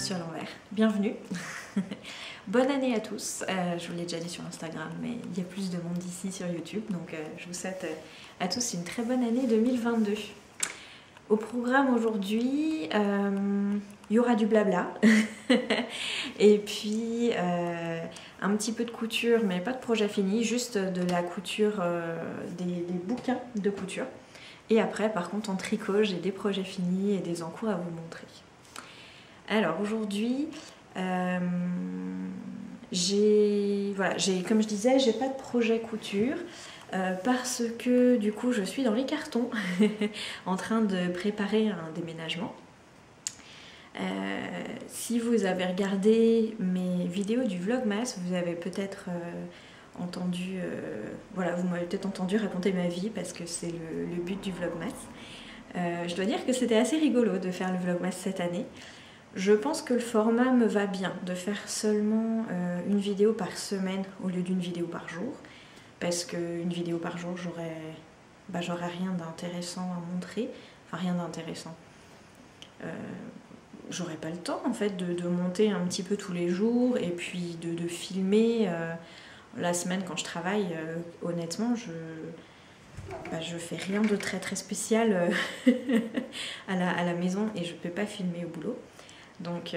suis à l'envers. Bienvenue. Bonne année à tous. Je vous l'ai déjà dit sur Instagram, mais il y a plus de monde ici sur YouTube, donc je vous souhaite à tous une très bonne année 2022. Au programme aujourd'hui, il y aura du blabla et puis un petit peu de couture, mais pas de projet fini, juste de la couture, des bouquins de couture. Et après, par contre, en tricot, j'ai des projets finis et des en cours à vous montrer. Alors aujourd'hui, comme je disais, j'ai pas de projet couture parce que du coup, je suis dans les cartons en train de préparer un déménagement. Si vous avez regardé mes vidéos du Vlogmas, vous avez peut-être entendu, vous m'avez peut-être entendu raconter ma vie parce que c'est le but du Vlogmas. Je dois dire que c'était assez rigolo de faire le Vlogmas cette année. Je pense que le format me va bien, de faire seulement une vidéo par semaine au lieu d'une vidéo par jour, parce qu'une vidéo par jour, j'aurais rien d'intéressant à montrer, enfin rien d'intéressant. J'aurais pas le temps en fait de monter un petit peu tous les jours et puis de filmer la semaine quand je travaille. Honnêtement, je fais rien de très spécial à la maison et je peux pas filmer au boulot. Donc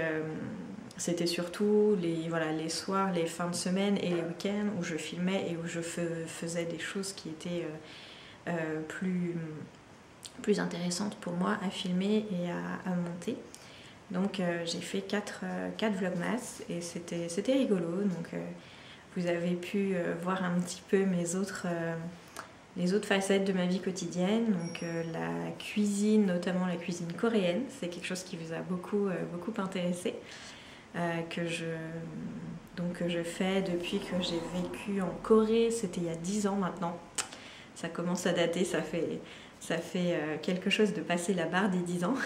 c'était surtout les soirs, les fins de semaine et les week-ends où je filmais et où je faisais des choses qui étaient plus intéressantes pour moi à filmer et à monter. Donc j'ai fait 4 vlogmas et c'était rigolo. Donc vous avez pu voir un petit peu les autres facettes de ma vie quotidienne. Donc la cuisine, notamment la cuisine coréenne, c'est quelque chose qui vous a beaucoup intéressé, que je fais depuis que j'ai vécu en Corée. C'était il y a 10 ans maintenant. Ça commence à dater, ça fait quelque chose de passer la barre des 10 ans.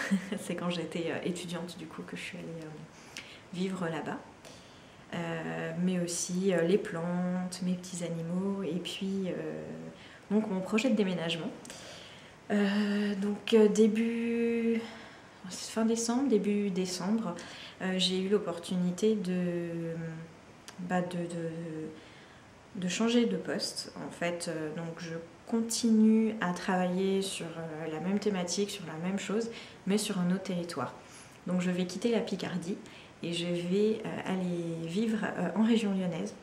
C'est quand j'étais étudiante du coup que je suis allée vivre là-bas. Mais aussi les plantes, mes petits animaux et puis donc mon projet de déménagement. Fin décembre, début décembre, j'ai eu l'opportunité de changer de poste. En fait, donc je continue à travailler sur la même thématique, sur la même chose, mais sur un autre territoire. Donc je vais quitter la Picardie et je vais aller vivre en région lyonnaise.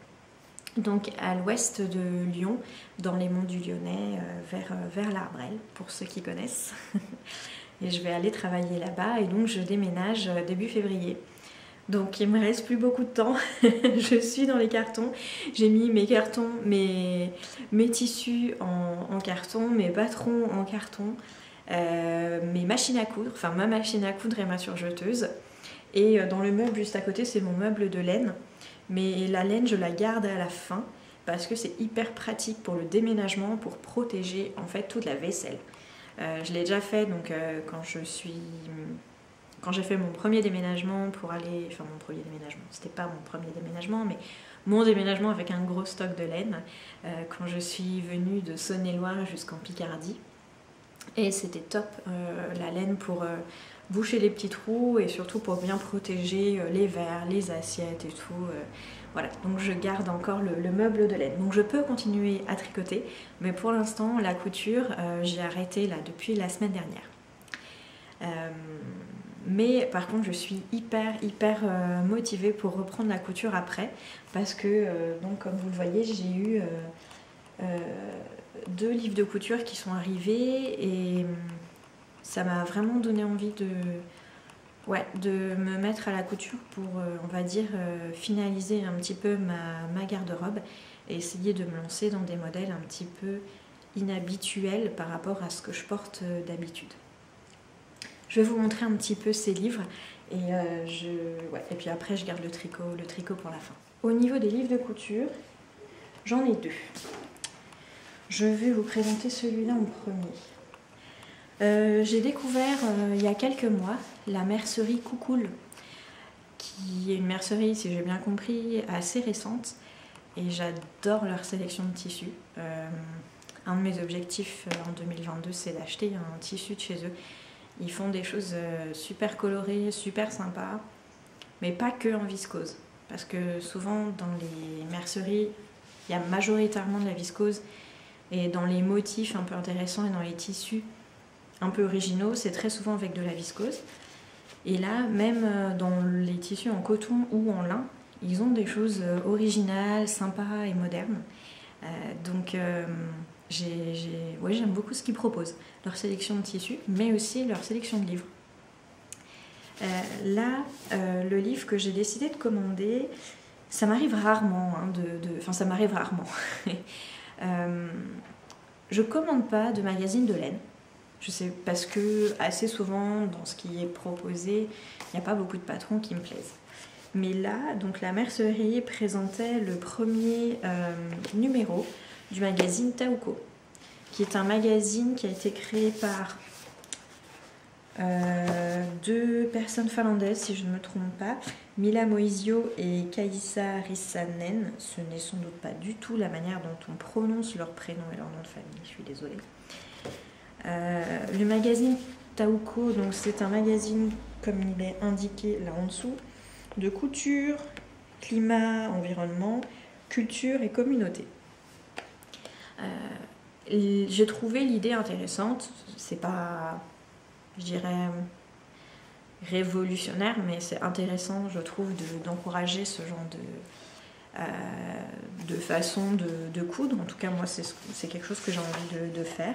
Donc à l'ouest de Lyon, dans les monts du Lyonnais, vers l'Arbrelle, pour ceux qui connaissent. Et je vais aller travailler là-bas et donc je déménage début février. Donc il me reste plus beaucoup de temps, je suis dans les cartons, j'ai mis mes cartons, mes tissus en carton, mes patrons en carton, mes machines à coudre, enfin ma machine à coudre et ma surjeteuse. Et dans le meuble juste à côté, c'est mon meuble de laine. Mais la laine, je la garde à la fin parce que c'est hyper pratique pour le déménagement, pour protéger en fait toute la vaisselle. Je l'ai déjà fait donc quand j'ai fait mon premier déménagement c'était pas mon premier déménagement, mais mon déménagement avec un gros stock de laine, quand je suis venue de Saône-et-Loire jusqu'en Picardie. Et c'était top, la laine pour boucher les petits trous et surtout pour bien protéger les verres, les assiettes et tout. Voilà, donc je garde encore le meuble de laine. Donc je peux continuer à tricoter, mais pour l'instant, la couture, j'ai arrêté là depuis la semaine dernière. Mais par contre, je suis hyper motivée pour reprendre la couture après, parce que, donc, comme vous le voyez, j'ai eu 2 livres de couture qui sont arrivés et ça m'a vraiment donné envie de me mettre à la couture pour, on va dire, finaliser un petit peu ma garde-robe et essayer de me lancer dans des modèles un petit peu inhabituels par rapport à ce que je porte d'habitude. Je vais vous montrer un petit peu ces livres et puis après je garde le tricot pour la fin. Au niveau des livres de couture, j'en ai 2. Je vais vous présenter celui-là en premier. J'ai découvert il y a quelques mois la mercerie Coucoule, qui est une mercerie, si j'ai bien compris, assez récente et j'adore leur sélection de tissus. Un de mes objectifs en 2022, c'est d'acheter un tissu de chez eux. Ils font des choses super colorées, super sympas. mais pas que en viscose. Parce que souvent dans les merceries, il y a majoritairement de la viscose, et dans les motifs un peu intéressants et dans les tissus un peu originaux, c'est très souvent avec de la viscose. Et là, même dans les tissus en coton ou en lin, ils ont des choses originales, sympas et modernes. J'aime beaucoup ce qu'ils proposent, leur sélection de tissus, mais aussi leur sélection de livres. Le livre que j'ai décidé de commander, ça m'arrive rarement, ça m'arrive rarement. Je commande pas de magazines de laine. Je sais, parce que assez souvent, dans ce qui est proposé, il n'y a pas beaucoup de patrons qui me plaisent. Mais là, donc la mercerie présentait le premier numéro du magazine Taouko, qui est un magazine qui a été créé par 2 personnes finlandaises, si je ne me trompe pas, Mila Moisio et Kaisa Rissanen. Ce n'est sans doute pas du tout la manière dont on prononce leur prénom et leur nom de famille, je suis désolée. Le magazine Taouko, donc c'est un magazine, comme il est indiqué là en dessous, de couture, climat, environnement, culture et communauté. J'ai trouvé l'idée intéressante. C'est pas, je dirais, révolutionnaire, mais c'est intéressant, je trouve, d'encourager ce genre de façon de coudre. En tout cas, moi, c'est quelque chose que j'ai envie de faire.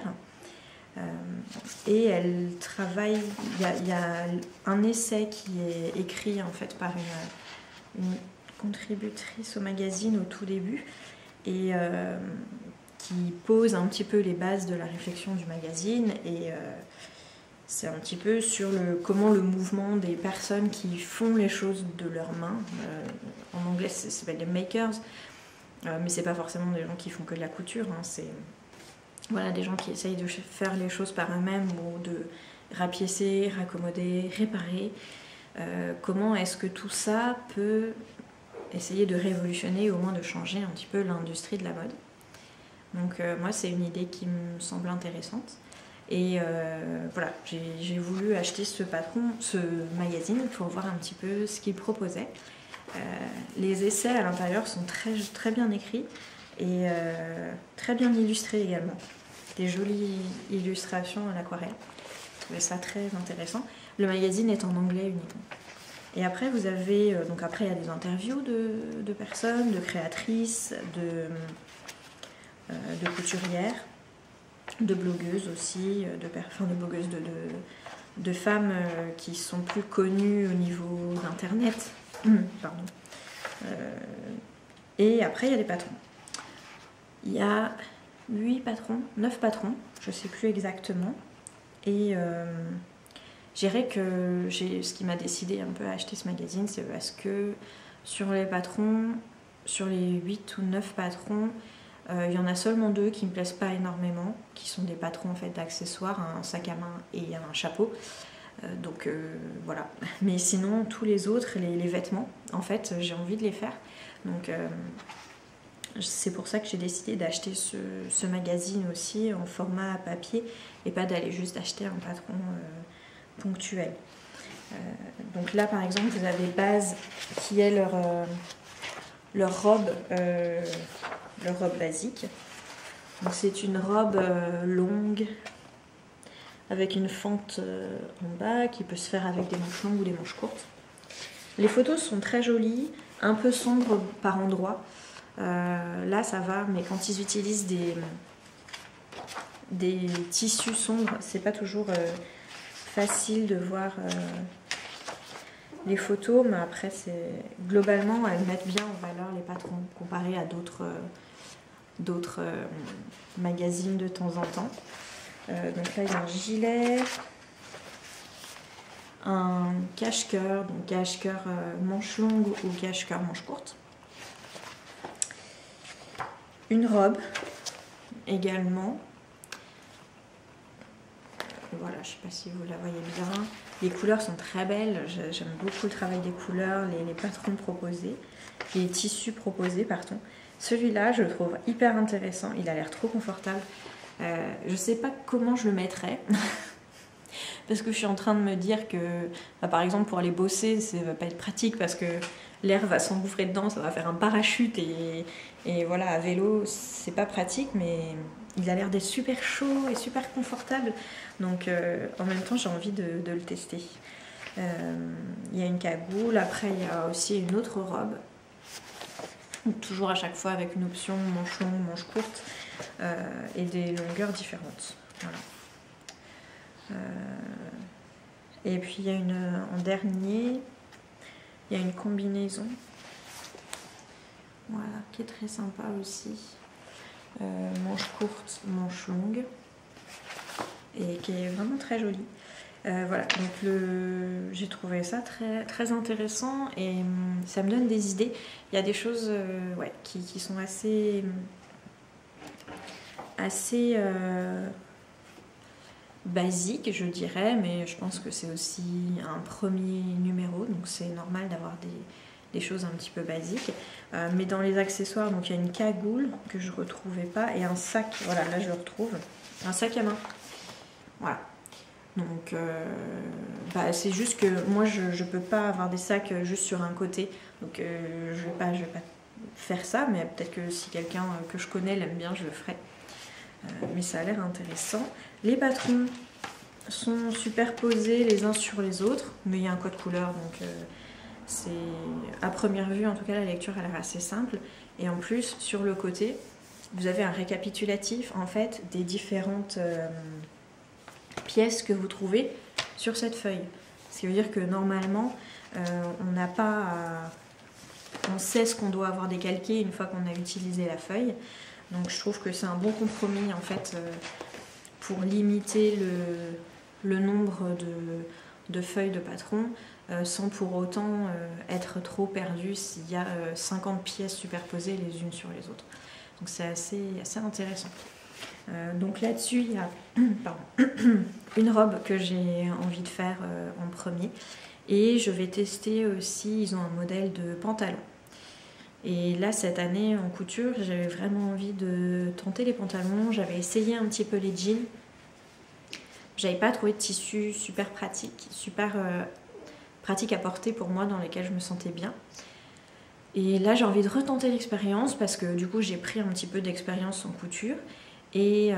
Et elle travaille, il y a un essai qui est écrit en fait par une contributrice au magazine au tout début, et qui pose un petit peu les bases de la réflexion du magazine, et c'est un petit peu sur comment le mouvement des personnes qui font les choses de leurs mains, en anglais ça s'appelle les makers, mais c'est pas forcément des gens qui font que de la couture, c'est des gens qui essayent de faire les choses par eux-mêmes, ou de rapiécer, raccommoder, réparer. Comment est-ce que tout ça peut essayer de révolutionner, au moins de changer un petit peu l'industrie de la mode. Donc moi, c'est une idée qui me semble intéressante. Et voilà, j'ai voulu acheter ce magazine pour voir un petit peu ce qu'il proposait. Les essais à l'intérieur sont très, très bien écrits et très bien illustrés également. Des jolies illustrations à l'aquarelle. Je trouvais ça très intéressant. Le magazine est en anglais uniquement. Et après, vous avez, après il y a des interviews de personnes, de créatrices, de couturières, de blogueuses aussi, de femmes qui sont plus connues au niveau d'internet. Pardon. Et après, il y a des patrons. Il y a 9 patrons, je ne sais plus exactement. Et je dirais que ce qui m'a décidé un peu à acheter ce magazine, c'est parce que sur les patrons, sur les 8 ou 9 patrons, il y en a seulement 2 qui ne me plaisent pas énormément, qui sont des patrons en fait d'accessoires, un sac à main et un chapeau. Voilà. Mais sinon, tous les autres, les vêtements, en fait, j'ai envie de les faire. Donc c'est pour ça que j'ai décidé d'acheter ce magazine aussi en format papier et pas d'aller juste acheter un patron ponctuel. Donc là, par exemple, vous avez Base qui est leur robe basique. Donc c'est une robe longue avec une fente en bas qui peut se faire avec des manches longues ou des manches courtes. Les photos sont très jolies, un peu sombres par endroits. Là ça va, mais quand ils utilisent des tissus sombres, c'est pas toujours facile de voir les photos, mais après globalement elles mettent bien en valeur les patrons comparé à d'autres magazines de temps en temps. Donc là il y a un gilet, un cache-cœur, donc cache-cœur manche longue ou cache-cœur manche courte. Une robe également. Voilà, je ne sais pas si vous la voyez bien. Les couleurs sont très belles, j'aime beaucoup le travail des couleurs, les patrons proposés, les tissus proposés, pardon. Celui-là, je le trouve hyper intéressant, il a l'air trop confortable. Je ne sais pas comment je le mettrais, parce que je suis en train de me dire que, bah, par exemple, pour aller bosser, ça va pas être pratique parce que l'air va s'engouffrer dedans, ça va faire un parachute et voilà, à vélo, c'est pas pratique, mais il a l'air d'être super chaud et super confortable. Donc en même temps, j'ai envie de le tester. Il y a une cagoule, après il y a aussi une autre robe. Toujours à chaque fois avec une option manche longue, manche courte et des longueurs différentes. Voilà. Et puis il y a en dernier, il y a une combinaison, voilà, qui est très sympa aussi. Manche courte, manche longue, et qui est vraiment très jolie. Voilà, donc j'ai trouvé ça très, très intéressant et ça me donne des idées. Il y a des choses ouais, qui sont assez basiques, je dirais, mais je pense que c'est aussi un premier numéro, donc c'est normal d'avoir des choses un petit peu basiques. Mais dans les accessoires, donc il y a une cagoule que je ne retrouvais pas et un sac, voilà, là je le retrouve, un sac à main. Voilà. Donc bah, c'est juste que moi je peux pas avoir des sacs juste sur un côté, donc je vais pas faire ça, mais peut-être que si quelqu'un que je connais l'aime bien, je le ferai. Mais ça a l'air intéressant. Les patrons sont superposés les uns sur les autres, mais il y a un code couleur, donc c'est à première vue en tout cas la lecture a l'air assez simple. Et en plus sur le côté vous avez un récapitulatif en fait des différentes pièces que vous trouvez sur cette feuille. Ce qui veut dire que normalement, on n'a pas on sait ce qu'on doit avoir décalqué une fois qu'on a utilisé la feuille. Donc je trouve que c'est un bon compromis en fait pour limiter le nombre de feuilles de patron sans pour autant être trop perdu s'il y a 50 pièces superposées les unes sur les autres. Donc c'est assez intéressant. Donc là-dessus, il y a une robe que j'ai envie de faire en premier. Et je vais tester aussi, ils ont un modèle de pantalon. Et là, cette année, en couture, j'avais vraiment envie de tenter les pantalons. J'avais essayé un petit peu les jeans. J'avais pas trouvé de tissu super pratique, pratique à porter pour moi, dans lesquels je me sentais bien. Et là, j'ai envie de retenter l'expérience parce que du coup, j'ai pris un petit peu d'expérience en couture. Et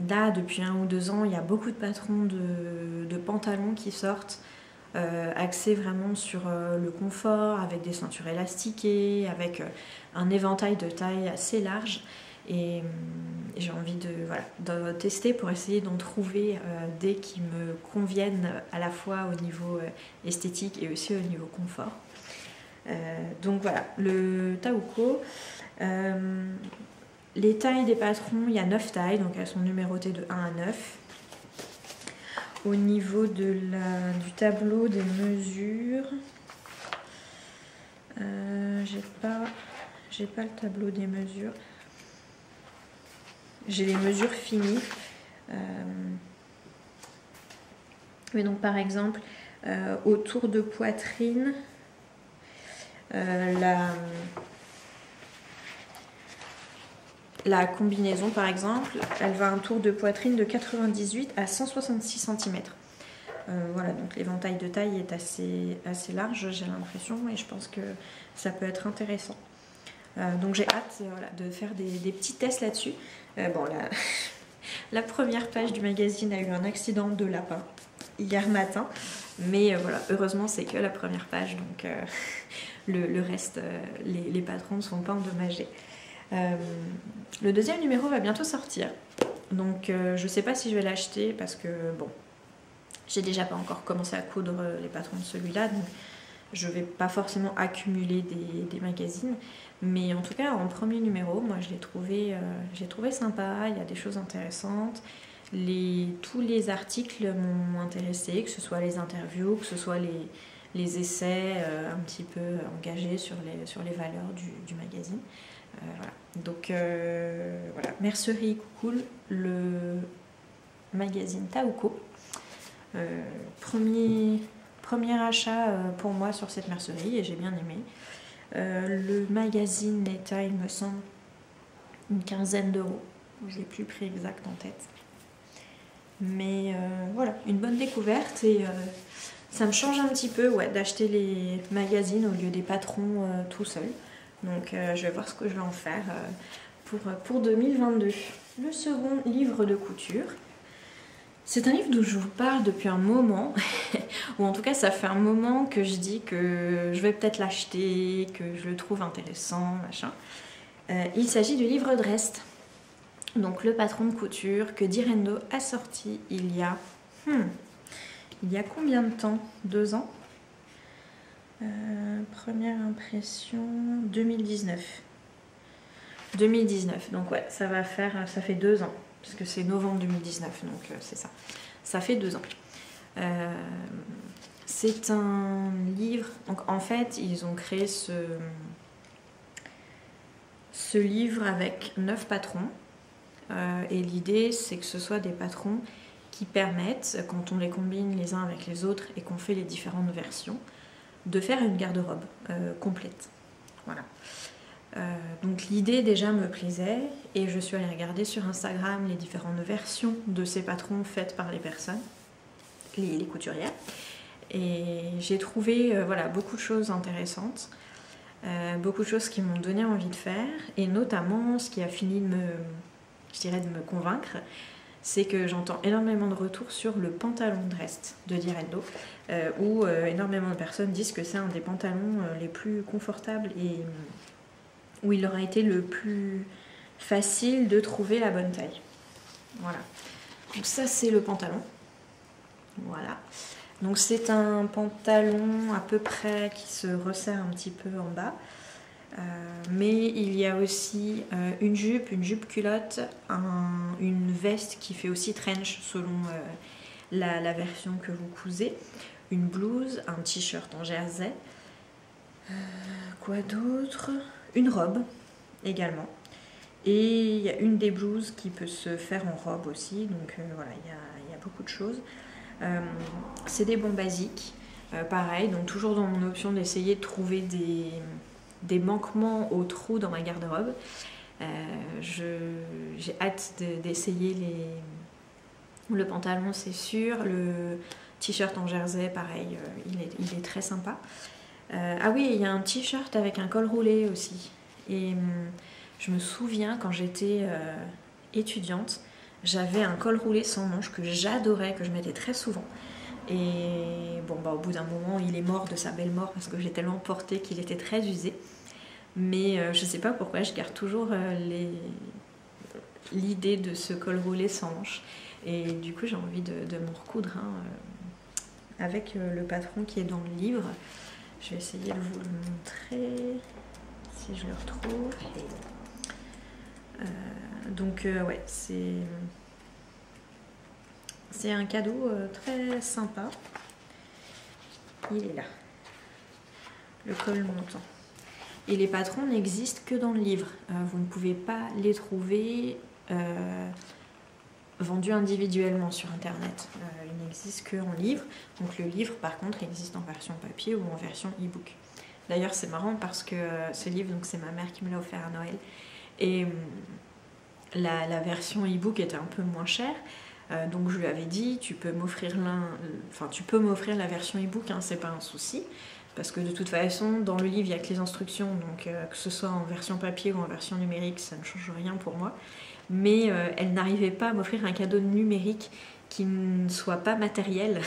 là, depuis 1 ou 2 ans, il y a beaucoup de patrons de pantalons qui sortent, axés vraiment sur le confort, avec des ceintures élastiquées, avec un éventail de taille assez large. Et j'ai envie de tester pour essayer d'en trouver des qui me conviennent à la fois au niveau esthétique et aussi au niveau confort. Donc voilà, le Taouco. Les tailles des patrons, il y a 9 tailles, donc elles sont numérotées de 1 à 9. Au niveau du tableau des mesures, j'ai pas le tableau des mesures. J'ai les mesures finies. Mais donc par exemple, autour de poitrine, la combinaison par exemple, elle va un tour de poitrine de 98 à 166 cm. Voilà, donc l'éventail de taille est assez large, j'ai l'impression, et je pense que ça peut être intéressant. Donc j'ai hâte de faire des petits tests là-dessus. Bon, la première page du magazine a eu un accident de lapin hier matin, mais voilà, heureusement c'est que la première page, donc le reste, les patrons ne sont pas endommagés. Le deuxième numéro va bientôt sortir, donc je sais pas si je vais l'acheter parce que bon, j'ai déjà pas encore commencé à coudre les patrons de celui-là, donc je vais pas forcément accumuler des magazines, mais en tout cas en premier numéro, moi je l'ai trouvé sympa, il y a des choses intéressantes. Tous les articles m'ont intéressé, que ce soit les interviews, que ce soit les essais un petit peu engagés sur les valeurs du magazine. Voilà. Donc voilà, Mercerie Coucoule, le magazine Taouco. Premier achat pour moi sur cette mercerie et j'ai bien aimé. Le magazine est à, il me semble, une 15aine d'euros. J'ai plus le prix exact en tête. Mais voilà, une bonne découverte et ça me change un petit peu d'acheter les magazines au lieu des patrons tout seul. Donc je vais voir ce que je vais en faire pour 2022. Le second livre de couture, c'est un livre dont je vous parle depuis un moment, ou en tout cas ça fait un moment que je dis que je vais peut-être l'acheter, que je le trouve intéressant, machin. Il s'agit du livre Drest. Donc le patron de couture que Direndo a sorti il y a combien de temps? 2 ans. Première impression 2019. 2019, donc ouais, ça fait 2 ans, parce que c'est novembre 2019, donc c'est ça. Ça fait 2 ans. C'est un livre, donc en fait ils ont créé ce livre avec 9 patrons. Et l'idée c'est que ce soit des patrons qui permettent, quand on les combine les uns avec les autres et qu'on fait les différentes versions, de faire une garde-robe complète. Voilà. Donc l'idée déjà me plaisait et je suis allée regarder sur Instagram les différentes versions de ces patrons faites par les personnes, les couturières, et j'ai trouvé beaucoup de choses intéressantes, beaucoup de choses qui m'ont donné envie de faire, et notamment ce qui a fini de me convaincre, c'est que j'entends énormément de retours sur le pantalon Drest de Direndo, où énormément de personnes disent que c'est un des pantalons les plus confortables et où il aura été le plus facile de trouver la bonne taille. Voilà. Donc ça c'est le pantalon. Voilà. Donc c'est un pantalon à peu près qui se resserre un petit peu en bas. Mais il y a aussi une jupe culotte, une veste qui fait aussi trench selon la version que vous cousez, une blouse, un t-shirt en jersey, quoi d'autre, une robe également, et il y a une des blouses qui peut se faire en robe aussi, donc voilà, il y a beaucoup de choses. C'est des bons basiques, pareil, donc toujours dans mon option d'essayer de trouver des manquements aux trous dans ma garde-robe. J'ai hâte d'essayer le pantalon, c'est sûr. Le t-shirt en jersey, pareil, il est très sympa. Ah oui, il y a un t-shirt avec un col roulé aussi. Et je me souviens quand j'étais étudiante, j'avais un col roulé sans manches que j'adorais, que je mettais très souvent. Et bon, au bout d'un moment, il est mort de sa belle mort parce que j'ai tellement porté qu'il était très usé. Mais je sais pas pourquoi, je garde toujours l'idée de ce col roulé sans manches. Et du coup, j'ai envie de m'en recoudre avec le patron qui est dans le livre. Je vais essayer de vous le montrer si je le retrouve. Donc ouais, c'est un cadeau très sympa. Il est là, le col montant. Et les patrons n'existent que dans le livre. Vous ne pouvez pas les trouver vendus individuellement sur internet. Ils n'existent que en livre. Donc le livre par contre existe en version papier ou en version e-book. D'ailleurs c'est marrant parce que ce livre, c'est ma mère qui me l'a offert à Noël. Et la version e-book était un peu moins chère. Donc je lui avais dit, tu peux m'offrir la version e-book, hein, c'est pas un souci. Parce que de toute façon, dans le livre, il n'y a que les instructions, donc que ce soit en version papier ou en version numérique, ça ne change rien pour moi. Mais elle n'arrivait pas à m'offrir un cadeau numérique qui ne soit pas matériel.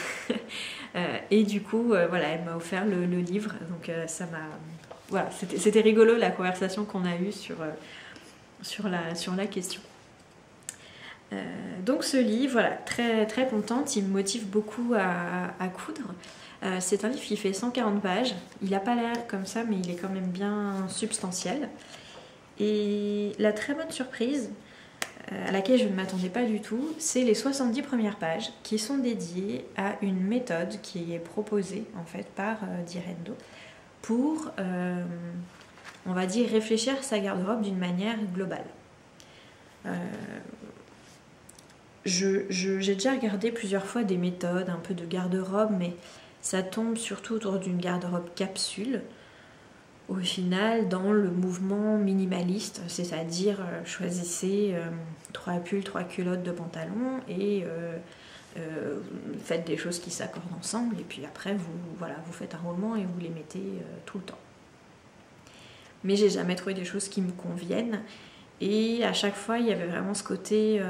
Et du coup, voilà, elle m'a offert le livre. Donc ça m'a... Voilà, c'était rigolo la conversation qu'on a eue sur la question. Donc ce livre, voilà, très, très contente, il me motive beaucoup à coudre. C'est un livre qui fait 140 pages, il n'a pas l'air comme ça mais il est quand même bien substantiel. Et la très bonne surprise, à laquelle je ne m'attendais pas du tout, c'est les 70 premières pages qui sont dédiées à une méthode qui est proposée en fait par Direndo pour, on va dire, réfléchir sa garde-robe d'une manière globale. J'ai déjà regardé plusieurs fois des méthodes un peu de garde-robe, mais ça tombe surtout autour d'une garde-robe capsule. au final dans le mouvement minimaliste, c'est-à-dire choisissez 3 pulls, 3 culottes de pantalon et faites des choses qui s'accordent ensemble et puis après vous faites un roulement et vous les mettez tout le temps. Mais j'ai jamais trouvé des choses qui me conviennent et à chaque fois il y avait vraiment ce côté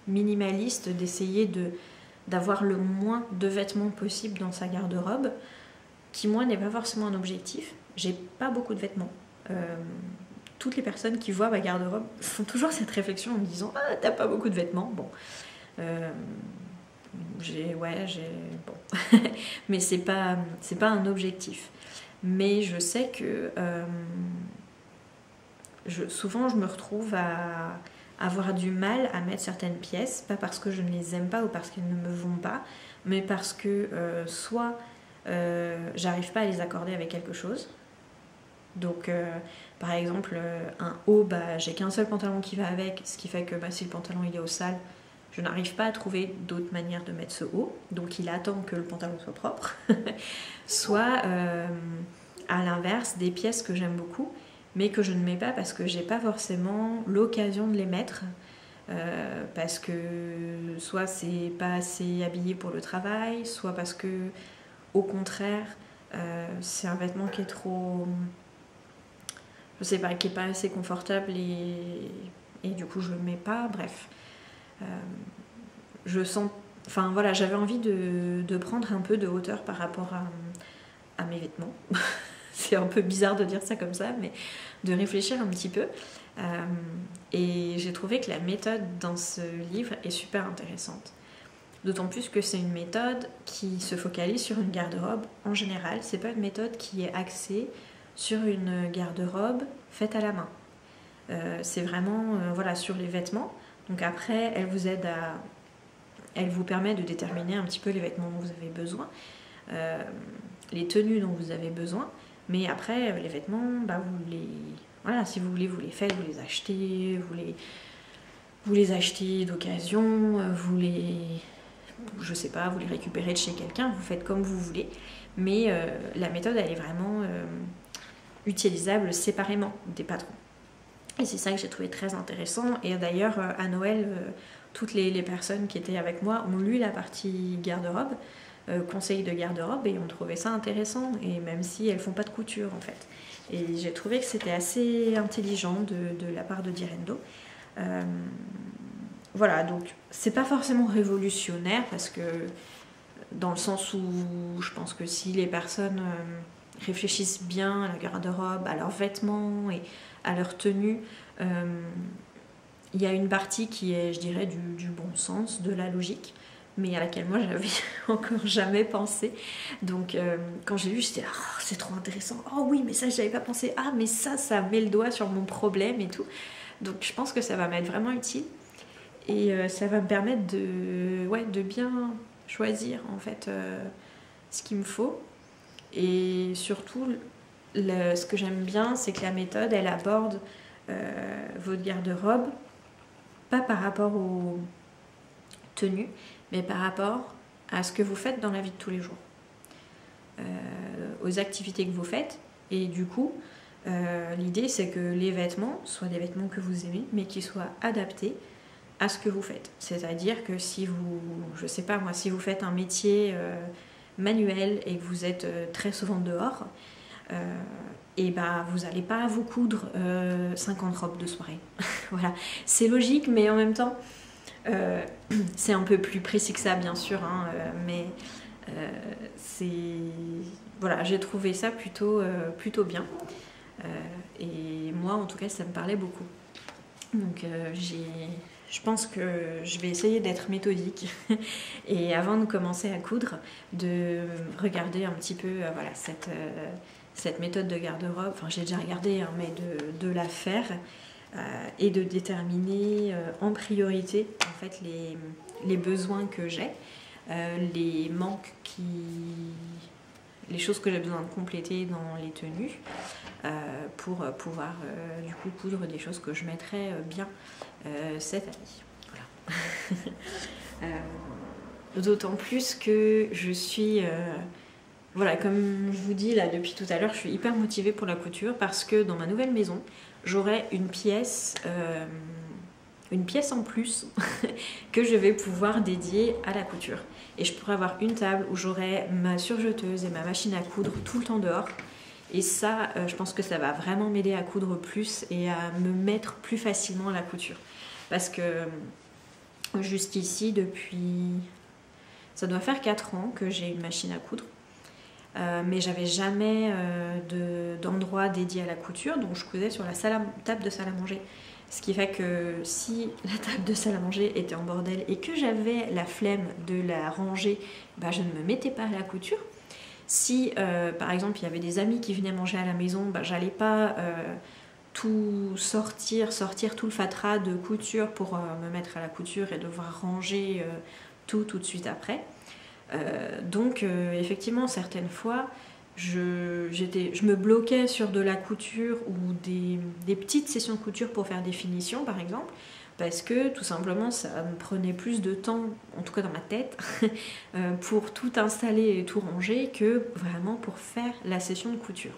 minimaliste d'essayer d'avoir le moins de vêtements possible dans sa garde-robe, qui moi n'est pas forcément un objectif. J'ai pas beaucoup de vêtements. Toutes les personnes qui voient ma garde-robe font toujours cette réflexion en me disant ah t'as pas beaucoup de vêtements. Bon, bon. Mais c'est pas un objectif. Mais je sais que souvent je me retrouve à avoir du mal à mettre certaines pièces, pas parce que je ne les aime pas ou parce qu'elles ne me vont pas, mais parce que soit j'arrive pas à les accorder avec quelque chose. Donc par exemple un haut, j'ai qu'un seul pantalon qui va avec, ce qui fait que si le pantalon il est au sale, je n'arrive pas à trouver d'autre manière de mettre ce haut, donc il attend que le pantalon soit propre. Soit à l'inverse, des pièces que j'aime beaucoup mais que je ne mets pas parce que j'ai pas forcément l'occasion de les mettre, parce que soit c'est pas assez habillé pour le travail, soit parce que au contraire c'est un vêtement qui est trop, je sais pas, qui est pas assez confortable et du coup je le mets pas. Bref, je sens, enfin voilà, j'avais envie de prendre un peu de hauteur par rapport à mes vêtements. C'est un peu bizarre de dire ça comme ça, mais de réfléchir un petit peu. Et j'ai trouvé que la méthode dans ce livre est super intéressante. D'autant plus que c'est une méthode qui se focalise sur une garde-robe en général. C'est pas une méthode qui est axée sur une garde-robe faite à la main. C'est vraiment sur les vêtements. Donc après, elle vous permet de déterminer un petit peu les vêtements dont vous avez besoin, les tenues dont vous avez besoin. Mais après, les vêtements, si vous voulez, vous les faites, vous les achetez, vous les achetez d'occasion, vous les récupérez de chez quelqu'un, vous faites comme vous voulez. Mais la méthode, elle est vraiment utilisable séparément des patrons. Et c'est ça que j'ai trouvé très intéressant. Et d'ailleurs, à Noël, toutes les personnes qui étaient avec moi ont lu la partie garde-robe, conseils de garde-robe, et ont trouvé ça intéressant, et même si elles font pas de couture en fait. Et j'ai trouvé que c'était assez intelligent de la part de Direndo. Voilà, donc c'est pas forcément révolutionnaire parce que dans le sens où je pense que si les personnes réfléchissent bien à la garde-robe, à leurs vêtements et à leur tenue, il y a une partie qui est, je dirais, du bon sens, de la logique, mais à laquelle moi j'avais encore jamais pensé. Donc quand j'ai lu, j'étais là, oh, c'est trop intéressant, oh oui mais ça j'avais pas pensé, ah mais ça met le doigt sur mon problème et tout. Donc je pense que ça va m'être vraiment utile et ça va me permettre de bien choisir en fait ce qu'il me faut. Et surtout ce que j'aime bien, c'est que la méthode elle aborde votre garde-robe pas par rapport aux tenues, mais par rapport à ce que vous faites dans la vie de tous les jours, aux activités que vous faites. Et du coup, l'idée c'est que les vêtements soient des vêtements que vous aimez, mais qui soient adaptés à ce que vous faites. C'est-à-dire que si vous faites un métier manuel et que vous êtes très souvent dehors, vous n'allez pas vous coudre 50 robes de soirée. Voilà, c'est logique, mais en même temps, c'est un peu plus précis que ça, bien sûr, hein, mais j'ai trouvé ça plutôt bien. Et moi, en tout cas, ça me parlait beaucoup. Donc, je pense que je vais essayer d'être méthodique et avant de commencer à coudre, de regarder un petit peu cette méthode de garde-robe. Enfin, j'ai déjà regardé, hein, mais de la faire. Et de déterminer en priorité en fait les besoins que j'ai, les manques les choses que j'ai besoin de compléter dans les tenues, pour pouvoir du coup coudre des choses que je mettrai bien cette année. Voilà. D'autant plus que je suis Voilà, comme je vous dis là depuis tout à l'heure, je suis hyper motivée pour la couture parce que dans ma nouvelle maison, j'aurai une pièce en plus que je vais pouvoir dédier à la couture. Et je pourrai avoir une table où j'aurai ma surjeteuse et ma machine à coudre tout le temps dehors. Et ça, je pense que ça va vraiment m'aider à coudre plus et à me mettre plus facilement à la couture. Parce que jusqu'ici, depuis... ça doit faire 4 ans que j'ai une machine à coudre. Mais j'avais jamais d'endroit dédié à la couture, donc je cousais sur la table de salle à manger. Ce qui fait que si la table de salle à manger était en bordel et que j'avais la flemme de la ranger, bah, je ne me mettais pas à la couture. Si par exemple il y avait des amis qui venaient manger à la maison, bah, j'allais pas tout sortir tout le fatras de couture pour me mettre à la couture et devoir ranger tout de suite après. Donc effectivement certaines fois je me bloquais sur de la couture ou des petites sessions de couture pour faire des finitions par exemple, parce que tout simplement ça me prenait plus de temps, en tout cas dans ma tête, pour tout installer et tout ranger que vraiment pour faire la session de couture.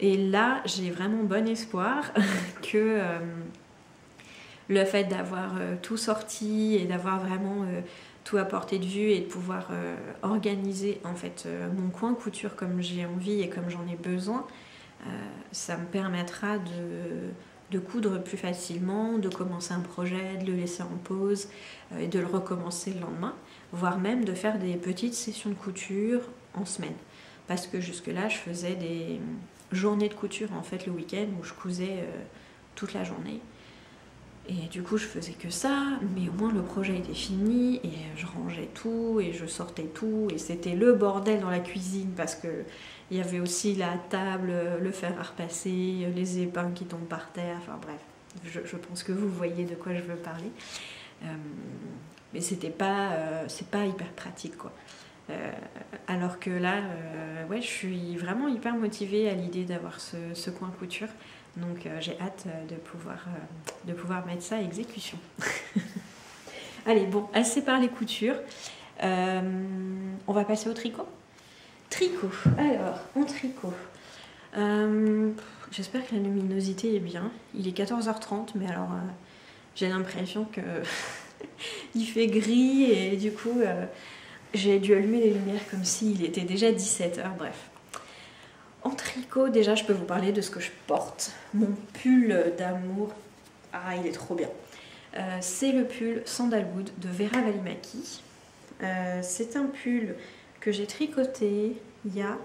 Et là j'ai vraiment bon espoir que le fait d'avoir tout sorti et d'avoir vraiment tout à portée de vue et de pouvoir organiser en fait mon coin couture comme j'ai envie et comme j'en ai besoin, ça me permettra de coudre plus facilement, de commencer un projet, de le laisser en pause et de le recommencer le lendemain, voire même de faire des petites sessions de couture en semaine. Parce que jusque-là, je faisais des journées de couture en fait le week-end où je cousais toute la journée. Et du coup je faisais que ça, mais au moins le projet était fini et je rangeais tout et je sortais tout et c'était le bordel dans la cuisine parce que il y avait aussi la table, le fer à repasser, les épingles qui tombent par terre, enfin bref, je pense que vous voyez de quoi je veux parler. Mais c'est pas hyper pratique quoi. Alors que là, ouais, je suis vraiment hyper motivée à l'idée d'avoir ce coin couture. Donc j'ai hâte de pouvoir mettre ça à exécution. Allez, bon, assez parlé couture. On va passer au tricot. Tricot. Alors, en tricot. J'espère que la luminosité est bien. Il est 14h30, mais alors j'ai l'impression que il fait gris et du coup j'ai dû allumer les lumières comme s'il était déjà 17h, bref. En tricot, déjà, je peux vous parler de ce que je porte. Mon pull d'amour. Ah, il est trop bien. C'est le pull Sandalwood de Vera Välimäki. C'est un pull que j'ai tricoté il y a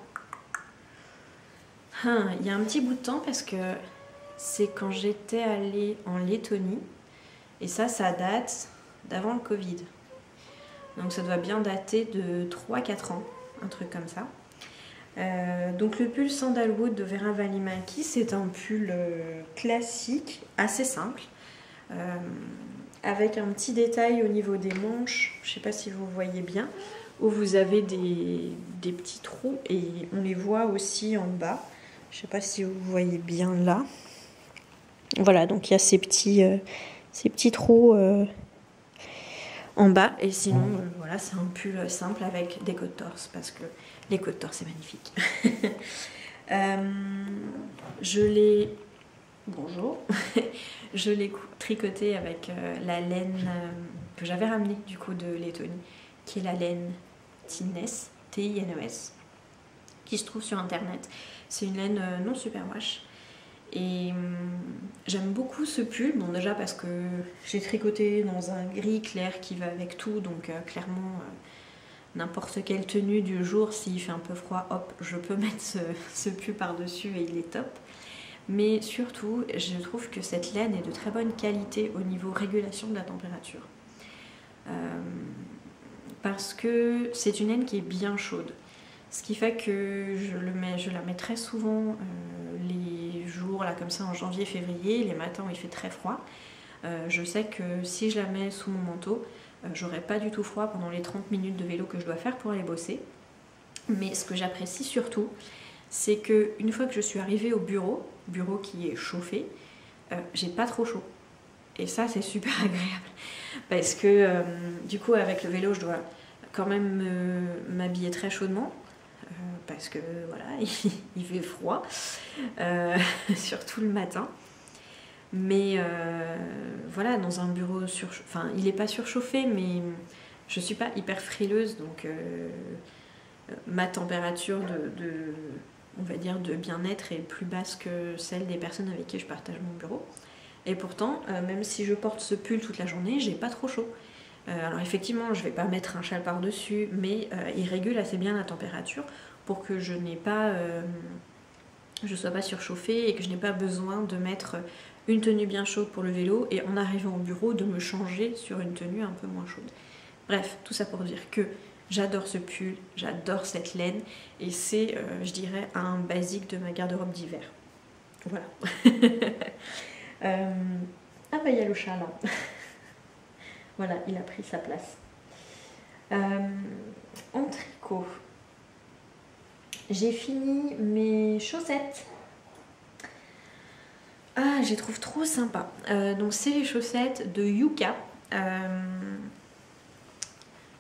un petit bout de temps parce que c'est quand j'étais allée en Lettonie. Et ça date d'avant le Covid. Donc ça doit bien dater de 3-4 ans, un truc comme ça. Donc le pull Sandalwood de Vera Välimäki, c'est un pull classique, assez simple, avec un petit détail au niveau des manches, je ne sais pas si vous voyez bien, où vous avez des petits trous et on les voit aussi en bas. Je ne sais pas si vous voyez bien là. Voilà, donc il y a ces petits trous en bas et sinon voilà, c'est un pull simple avec des côtes torse parce que les côtes torse c'est magnifique. Bonjour. Je l'ai tricoté avec la laine que j'avais ramenée du coup de Lettonie, qui est la laine Tines, T-I-N-E-S, qui se trouve sur internet. C'est une laine non superwash. Et j'aime beaucoup ce pull, bon déjà parce que j'ai tricoté dans un gris clair qui va avec tout, donc clairement n'importe quelle tenue du jour, s'il fait un peu froid, hop, je peux mettre ce pull par-dessus et il est top. Mais surtout, je trouve que cette laine est de très bonne qualité au niveau régulation de la température. Parce que c'est une laine qui est bien chaude. Ce qui fait que je la mets très souvent les jours là comme ça en janvier, février, les matins où il fait très froid. Je sais que si je la mets sous mon manteau, j'aurai pas du tout froid pendant les 30 minutes de vélo que je dois faire pour aller bosser. Mais ce que j'apprécie surtout, c'est que une fois que je suis arrivée au bureau qui est chauffé, j'ai pas trop chaud. Et ça c'est super agréable. Parce que du coup avec le vélo je dois quand même m'habiller très chaudement. parce que voilà, il fait froid, surtout le matin. Mais voilà, dans un bureau enfin, il n'est pas surchauffé, mais je suis pas hyper frileuse, donc ma température on va dire de bien-être est plus basse que celle des personnes avec qui je partage mon bureau. Et pourtant, même si je porte ce pull toute la journée, j'ai pas trop chaud. Alors effectivement, je vais pas mettre un châle par-dessus, mais il régule assez bien la température pour que je sois pas surchauffée et que je n'ai pas besoin de mettre une tenue bien chaude pour le vélo et en arrivant au bureau de me changer sur une tenue un peu moins chaude. Bref, tout ça pour dire que j'adore ce pull, j'adore cette laine et c'est, je dirais, un basique de ma garde-robe d'hiver. Voilà. Ah bah il y a le chat là. Voilà, il a pris sa place. En tricot, j'ai fini mes chaussettes. Ah, je les trouve trop sympas. Donc c'est les chaussettes de Yuka.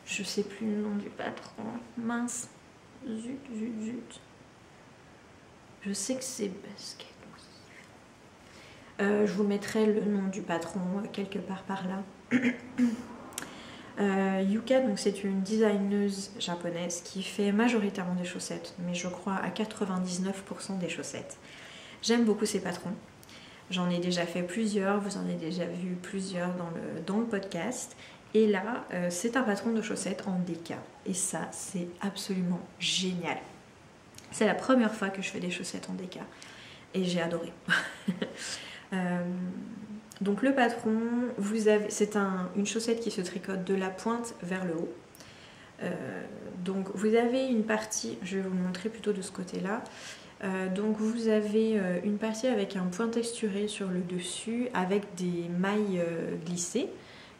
Je sais plus le nom du patron. Mince. Zut. Je sais que c'est basket. Je vous mettrai le nom du patron quelque part par là. Yuka, donc c'est une designeuse japonaise qui fait majoritairement des chaussettes, mais je crois à 99% des chaussettes. J'aime beaucoup ses patrons. J'en ai déjà fait plusieurs, vous en avez déjà vu plusieurs dans le podcast. Et là, c'est un patron de chaussettes en DK. Et ça, c'est absolument génial. C'est la première fois que je fais des chaussettes en DK. Et j'ai adoré. Donc le patron, c'est une chaussette qui se tricote de la pointe vers le haut. Donc vous avez une partie, je vais vous le montrer plutôt de ce côté-là. Donc vous avez une partie avec un point texturé sur le dessus avec des mailles glissées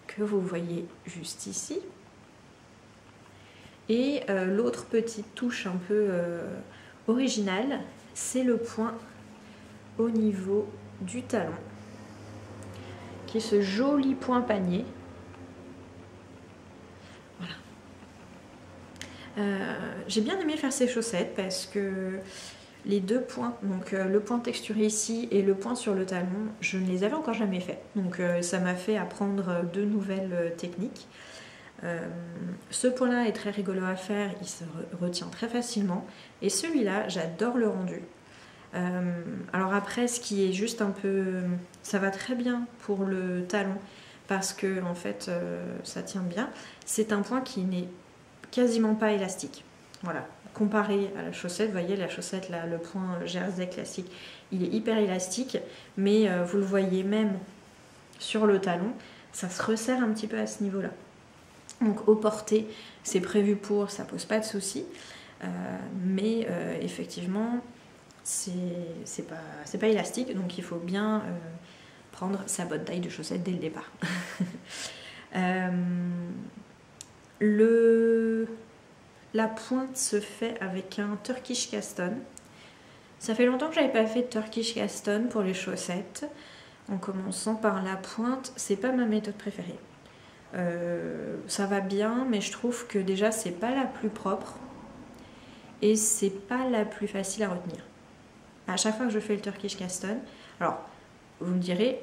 que vous voyez juste ici. Et l'autre petite touche un peu originale, c'est le point au niveau du talon, qui est ce joli point panier. Voilà. J'ai bien aimé faire ces chaussettes parce que les deux points, donc le point texturé ici et le point sur le talon, je ne les avais encore jamais fait. Donc ça m'a fait apprendre deux nouvelles techniques. Ce point-là est très rigolo à faire, il se retient très facilement. Et celui-là, j'adore le rendu. Alors après, ce qui est juste un peu... Ça va très bien pour le talon parce que en fait, ça tient bien. C'est un point qui n'est quasiment pas élastique. Voilà. Comparé à la chaussette, vous voyez la chaussette là, le point jersey classique, il est hyper élastique, mais vous le voyez même sur le talon, ça se resserre un petit peu à ce niveau-là. Donc au porté, c'est prévu pour, ça pose pas de soucis, mais effectivement, c'est pas élastique, donc il faut bien prendre sa bonne taille de chaussette dès le départ. La pointe se fait avec un Turkish Caston. Ça fait longtemps que j'avais pas fait de Turkish Caston pour les chaussettes. En commençant par la pointe, c'est pas ma méthode préférée. Ça va bien, mais je trouve que déjà c'est pas la plus propre et c'est pas la plus facile à retenir. À chaque fois que je fais le Turkish Caston, alors vous me direz,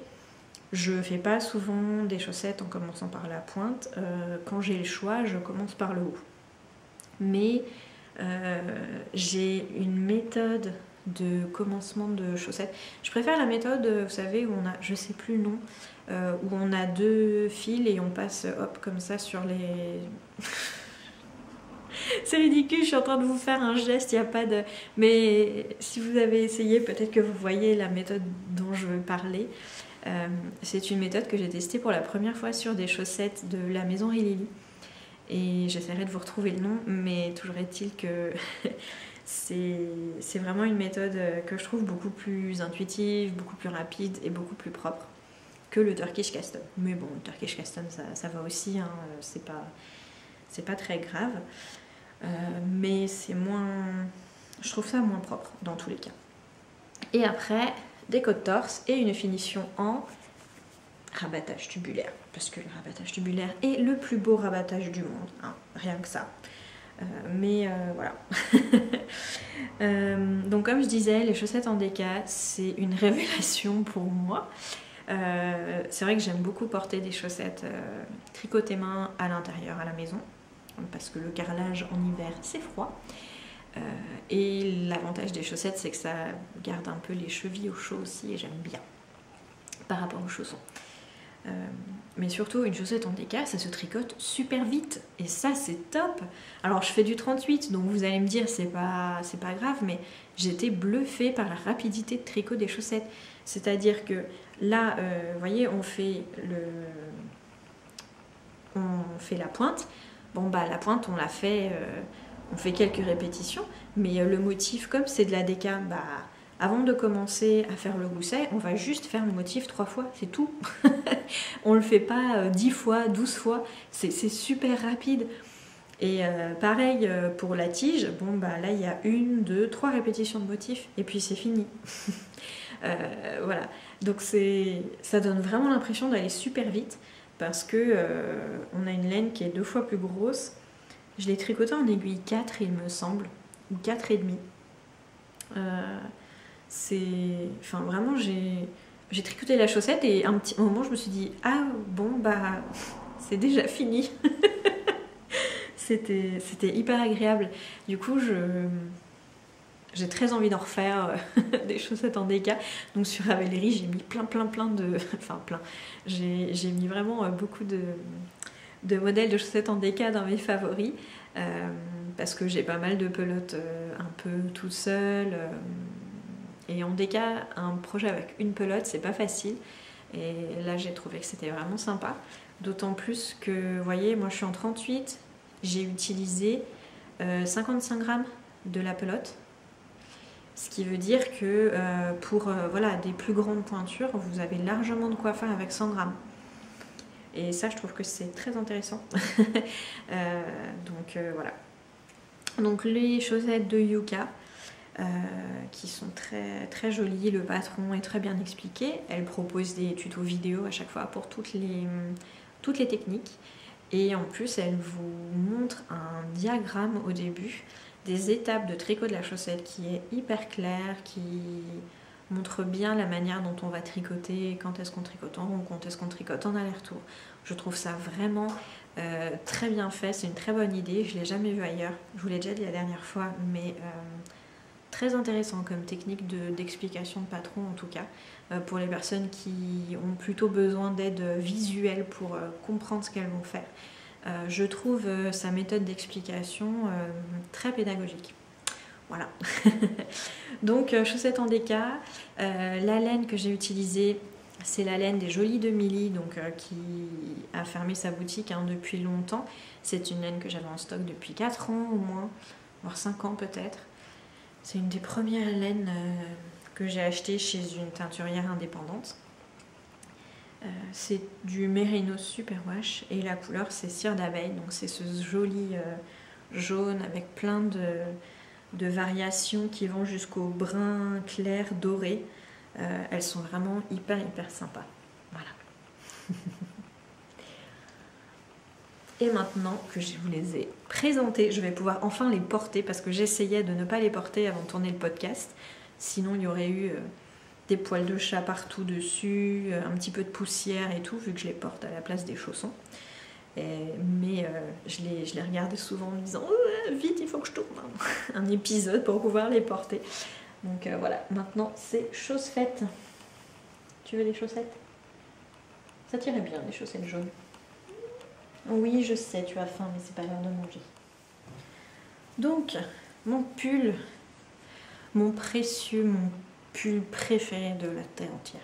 je fais pas souvent des chaussettes en commençant par la pointe. Quand j'ai le choix, je commence par le haut. Mais j'ai une méthode de commencement de chaussettes. Je préfère la méthode, vous savez, où on a, je sais plus le nom, où on a deux fils et on passe hop comme ça sur les... C'est ridicule, je suis en train de vous faire un geste, il n'y a pas de... Mais si vous avez essayé, peut-être que vous voyez la méthode dont je veux parler. C'est une méthode que j'ai testée pour la première fois sur des chaussettes de la maison Rilili. Et j'essaierai de vous retrouver le nom, mais toujours est-il que c'est vraiment une méthode que je trouve beaucoup plus intuitive, beaucoup plus rapide et beaucoup plus propre que le Turkish Caston. Mais bon, le Turkish Caston, ça va aussi, hein, c'est pas très grave. Mais c'est moins... Je trouve ça moins propre dans tous les cas. Et après, des côtes-torse et une finition en rabattage tubulaire. Parce que le rabattage tubulaire est le plus beau rabattage du monde. Hein, rien que ça. Mais voilà. Donc comme je disais, les chaussettes en déca, c'est une révélation pour moi. C'est vrai que j'aime beaucoup porter des chaussettes tricotées main à l'intérieur, à la maison, parce que le carrelage en hiver, c'est froid. Et l'avantage des chaussettes, c'est que ça garde un peu les chevilles au chaud aussi, et j'aime bien par rapport aux chaussons. Mais surtout, une chaussette en déca, ça se tricote super vite, et ça, c'est top. Alors, je fais du 38, donc vous allez me dire, c'est pas grave, mais j'étais bluffée par la rapidité de tricot des chaussettes. C'est-à-dire que là, vous voyez, on fait la pointe. Bon, bah, la pointe, on la fait... on fait quelques répétitions, mais le motif, comme c'est de la déca, bah, avant de commencer à faire le gousset, on va juste faire le motif 3 fois, c'est tout. On le fait pas 10 fois, 12 fois, c'est super rapide. Et pareil pour la tige, bon bah là il y a 1, 2, 3 répétitions de motif, et puis c'est fini. Voilà, donc ça donne vraiment l'impression d'aller super vite, parce que on a une laine qui est 2 fois plus grosse. Je l'ai tricoté en aiguille 4, il me semble, ou 4 et demi. Enfin, vraiment, j'ai tricoté la chaussette et un petit moment, je me suis dit « Ah, bon, bah, c'est déjà fini. » C'était hyper agréable. Du coup, j'ai très envie d'en refaire des chaussettes en déca. Donc sur Ravelry, j'ai mis plein de... Enfin, plein. J'ai mis vraiment beaucoup de modèles de chaussettes en déca dans mes favoris, parce que j'ai pas mal de pelotes un peu toute seule, et en déca, un projet avec une pelote, c'est pas facile, et là j'ai trouvé que c'était vraiment sympa, d'autant plus que, vous voyez, moi je suis en 38, j'ai utilisé 55 grammes de la pelote, ce qui veut dire que pour voilà, des plus grandes pointures, vous avez largement de quoi faire avec 100 grammes. Et ça, je trouve que c'est très intéressant. Donc voilà. Donc les chaussettes de Yuka, qui sont très, très jolies. Le patron est très bien expliqué. Elle propose des tutos vidéo à chaque fois pour toutes les techniques. Et en plus, elle vous montre un diagramme au début des étapes de tricot de la chaussette qui est hyper clair, qui montre bien la manière dont on va tricoter, quand est-ce qu'on tricote en rond, quand est-ce qu'on tricote en aller-retour. Je trouve ça vraiment très bien fait, c'est une très bonne idée, je ne l'ai jamais vu ailleurs, je vous l'ai déjà dit la dernière fois, mais très intéressant comme technique d'explication de patron en tout cas, pour les personnes qui ont plutôt besoin d'aide visuelle pour comprendre ce qu'elles vont faire. Je trouve sa méthode d'explication très pédagogique. Voilà. Donc chaussettes en déca, la laine que j'ai utilisée, c'est la laine des Jolies de Milly, donc qui a fermé sa boutique depuis longtemps. C'est une laine que j'avais en stock depuis 4 ans au moins, voire 5 ans peut-être. C'est une des premières laines que j'ai achetées chez une teinturière indépendante. C'est du Merino Superwash et la couleur c'est cire d'abeille, donc c'est ce joli jaune avec plein de variations qui vont jusqu'au brun clair doré. Elles sont vraiment hyper sympas. Voilà. Et maintenant que je vous les ai présentées, je vais pouvoir enfin les porter parce que j'essayais de ne pas les porter avant de tourner le podcast. Sinon il y aurait eu des poils de chat partout dessus, un petit peu de poussière et tout, vu que je les porte à la place des chaussons. Mais je les regardais souvent en me disant oh, vite, il faut que je tourne un épisode pour pouvoir les porter. Donc voilà, maintenant c'est chose faite. Tu veux des chaussettes? Ça t'irait bien, les chaussettes jaunes. Oui, je sais, tu as faim, mais c'est pas l'heure de manger. Donc, mon pull, mon précieux, mon pull préféré de la terre entière.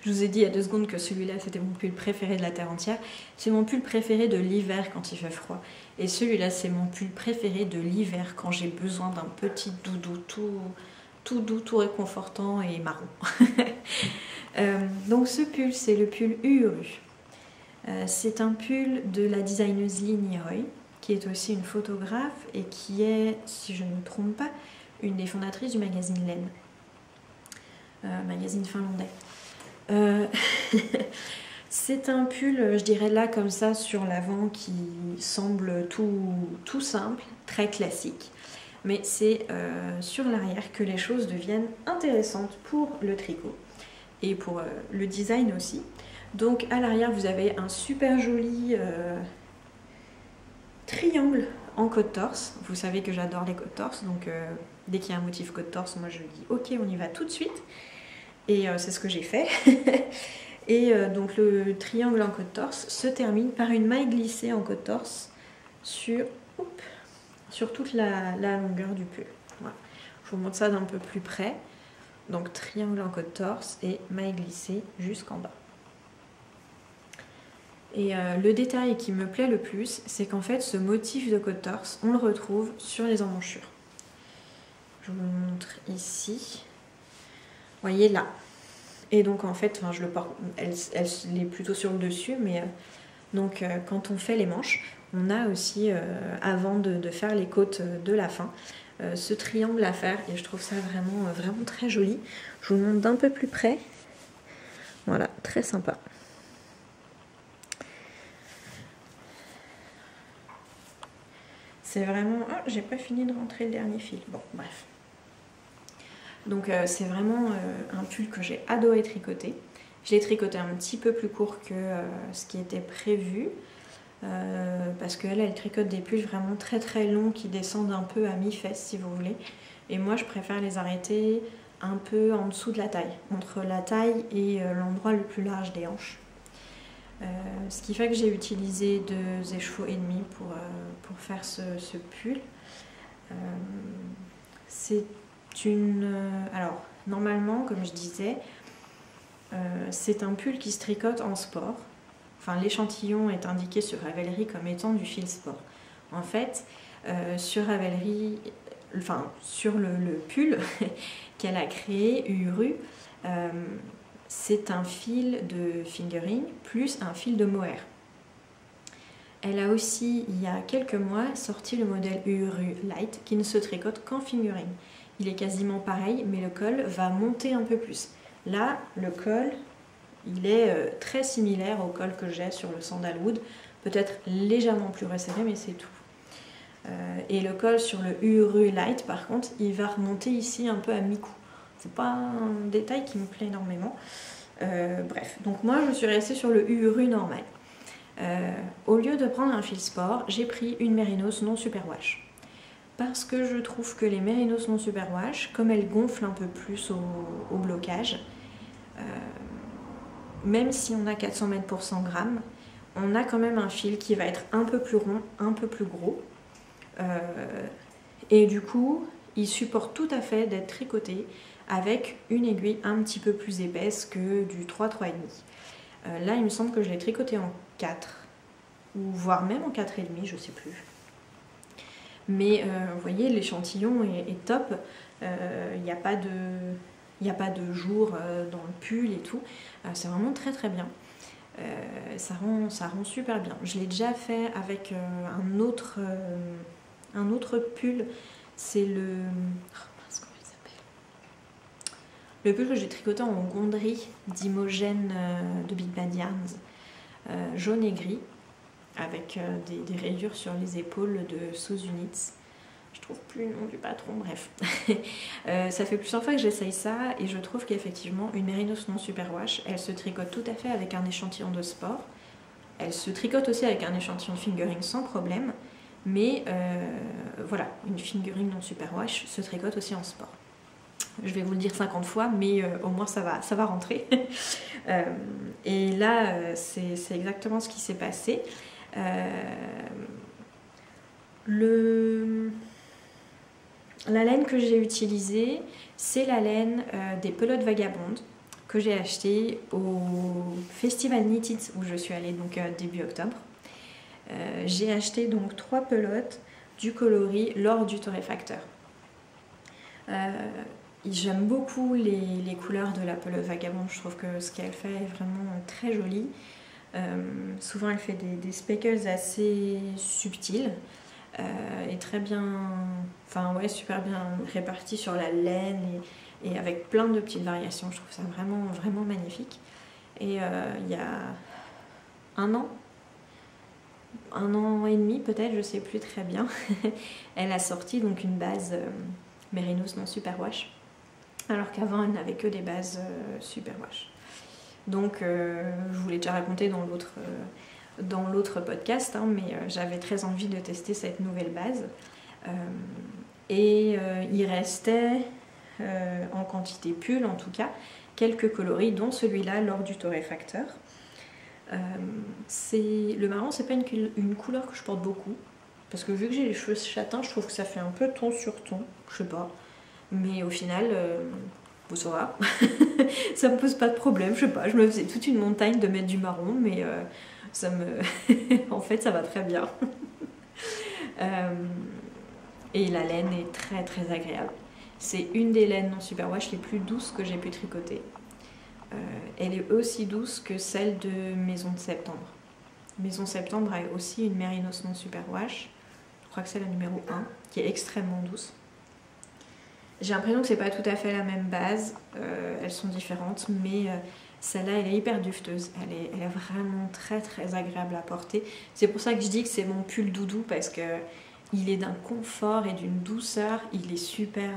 Je vous ai dit il y a 2 secondes que celui-là c'était mon pull préféré de la terre entière. C'est mon pull préféré de l'hiver quand il fait froid. Et celui-là c'est mon pull préféré de l'hiver quand j'ai besoin d'un petit doudou tout doux, tout réconfortant et marron. Donc ce pull c'est le pull Uhuru. C'est un pull de la designeuse Lee Roy, qui est aussi une photographe et qui est, si je ne me trompe pas, une des fondatrices du magazine Laine. Magazine finlandais. C'est un pull, je dirais là comme ça sur l'avant, qui semble tout simple, très classique, mais c'est sur l'arrière que les choses deviennent intéressantes pour le tricot et pour le design aussi. Donc à l'arrière vous avez un super joli triangle en côte torse. Vous savez que j'adore les côtes torse, donc dès qu'il y a un motif côte torse, moi je dis ok, on y va tout de suite. Et c'est ce que j'ai fait. Et donc le triangle en côte torse se termine par une maille glissée en côte torse sur toute la longueur du pull. Voilà. Je vous montre ça d'un peu plus près. Donc triangle en côte torse et maille glissée jusqu'en bas. Et le détail qui me plaît le plus, c'est qu'en fait ce motif de côte torse, on le retrouve sur les emmanchures. Je vous le montre ici. Vous voyez là. Et donc en fait, je le porte, elle est plutôt sur le dessus, mais donc quand on fait les manches, on a aussi, avant de faire les côtes de la fin, ce triangle à faire, et je trouve ça vraiment très joli. Je vous le montre d'un peu plus près. Voilà, très sympa. C'est vraiment... Oh, j'ai pas fini de rentrer le dernier fil. Bon, bref. Donc c'est vraiment un pull que j'ai adoré tricoter. Je l'ai tricoté un petit peu plus court que ce qui était prévu. Parce qu'elle, elle tricote des pulls vraiment très longs qui descendent un peu à mi-fesse si vous voulez. Et moi je préfère les arrêter un peu en dessous de la taille. Entre la taille et l'endroit le plus large des hanches. Ce qui fait que j'ai utilisé 2 écheveaux et demi pour faire ce pull. C'est alors normalement, comme je disais, c'est un pull qui se tricote en sport. Enfin, l'échantillon est indiqué sur Ravelry comme étant du fil sport. En fait, sur Ravelry, enfin sur le pull qu'elle a créé, Uru, c'est un fil de fingering plus un fil de mohair. Elle a aussi, il y a quelques mois, sorti le modèle Uru Light qui ne se tricote qu'en fingering. Il est quasiment pareil, mais le col va monter un peu plus. Là, le col, il est très similaire au col que j'ai sur le Sandalwood, peut-être légèrement plus resserré, mais c'est tout. Et le col sur le Uru Light, par contre, il va remonter ici un peu à mi-cou. C'est pas un détail qui me plaît énormément. Bref, donc moi je suis restée sur le Uru normal. Au lieu de prendre un fil sport, j'ai pris une mérinos non superwash. Parce que je trouve que les mérinos non superwash, comme elles gonflent un peu plus au blocage, même si on a 400 mètres pour 100 grammes, on a quand même un fil qui va être un peu plus rond, un peu plus gros. Et du coup, il supporte tout à fait d'être tricoté avec une aiguille un petit peu plus épaisse que du 3,5. Là, il me semble que je l'ai tricoté en 4, ou voire même en 4,5, je sais plus. Mais vous voyez, l'échantillon est top. Il n'y a pas de jour dans le pull et tout. C'est vraiment très bien. Ça rend super bien. Je l'ai déjà fait avec un autre pull. C'est le... comment il s'appelle ? Le pull que j'ai tricoté en gonderie d'Imogen de Big Bad Yarns, jaune et gris, avec des rayures sur les épaules de Sozunitz. Je trouve plus le nom du patron, bref. Ça fait plusieurs fois que j'essaye ça et je trouve qu'effectivement une mérinos non superwash, elle se tricote tout à fait avec un échantillon de sport. Elle se tricote aussi avec un échantillon de fingering sans problème, mais voilà, une fingering non superwash se tricote aussi en sport. Je vais vous le dire 50 fois, mais au moins ça va rentrer. Et là, c'est exactement ce qui s'est passé. La laine que j'ai utilisée, c'est la laine des pelotes vagabondes que j'ai achetée au Festival Knitted où je suis allée donc début octobre. J'ai acheté donc 3 pelotes du coloris lors du torréfacteur. J'aime beaucoup les couleurs de la pelote vagabonde, je trouve que ce qu'elle fait est vraiment très joli. Souvent elle fait des speckles assez subtils et très bien, enfin ouais, super bien répartis sur la laine et avec plein de petites variations. Je trouve ça vraiment magnifique. Et il y a un an, 1 an et demi peut-être, je sais plus très bien, elle a sorti donc une base Mérinos non Superwash, alors qu'avant elle n'avait que des bases Superwash. Donc je vous l'ai déjà raconté dans l'autre podcast, hein, mais j'avais très envie de tester cette nouvelle base. Il restait, en quantité pull en tout cas, quelques coloris, dont celui-là lors du torréfacteur. Le marron, c'est pas une couleur que je porte beaucoup, parce que vu que j'ai les cheveux châtains, je trouve que ça fait un peu ton sur ton, je sais pas. Mais au final, ça va. Ça me pose pas de problème, je sais pas. Je me faisais toute une montagne de mettre du marron, mais en fait, ça va très bien. Et la laine est très très agréable. C'est une des laines non superwash les plus douces que j'ai pu tricoter. Elle est aussi douce que celle de Maison de Septembre. Maison Septembre a aussi une Mérinos non superwash. Je crois que c'est la numéro 1, qui est extrêmement douce. J'ai l'impression que c'est pas tout à fait la même base. Elles sont différentes, mais celle-là, elle est hyper dufteuse. Elle est vraiment très très agréable à porter. C'est pour ça que je dis que c'est mon pull doudou, parce que il est d'un confort et d'une douceur. Il est super...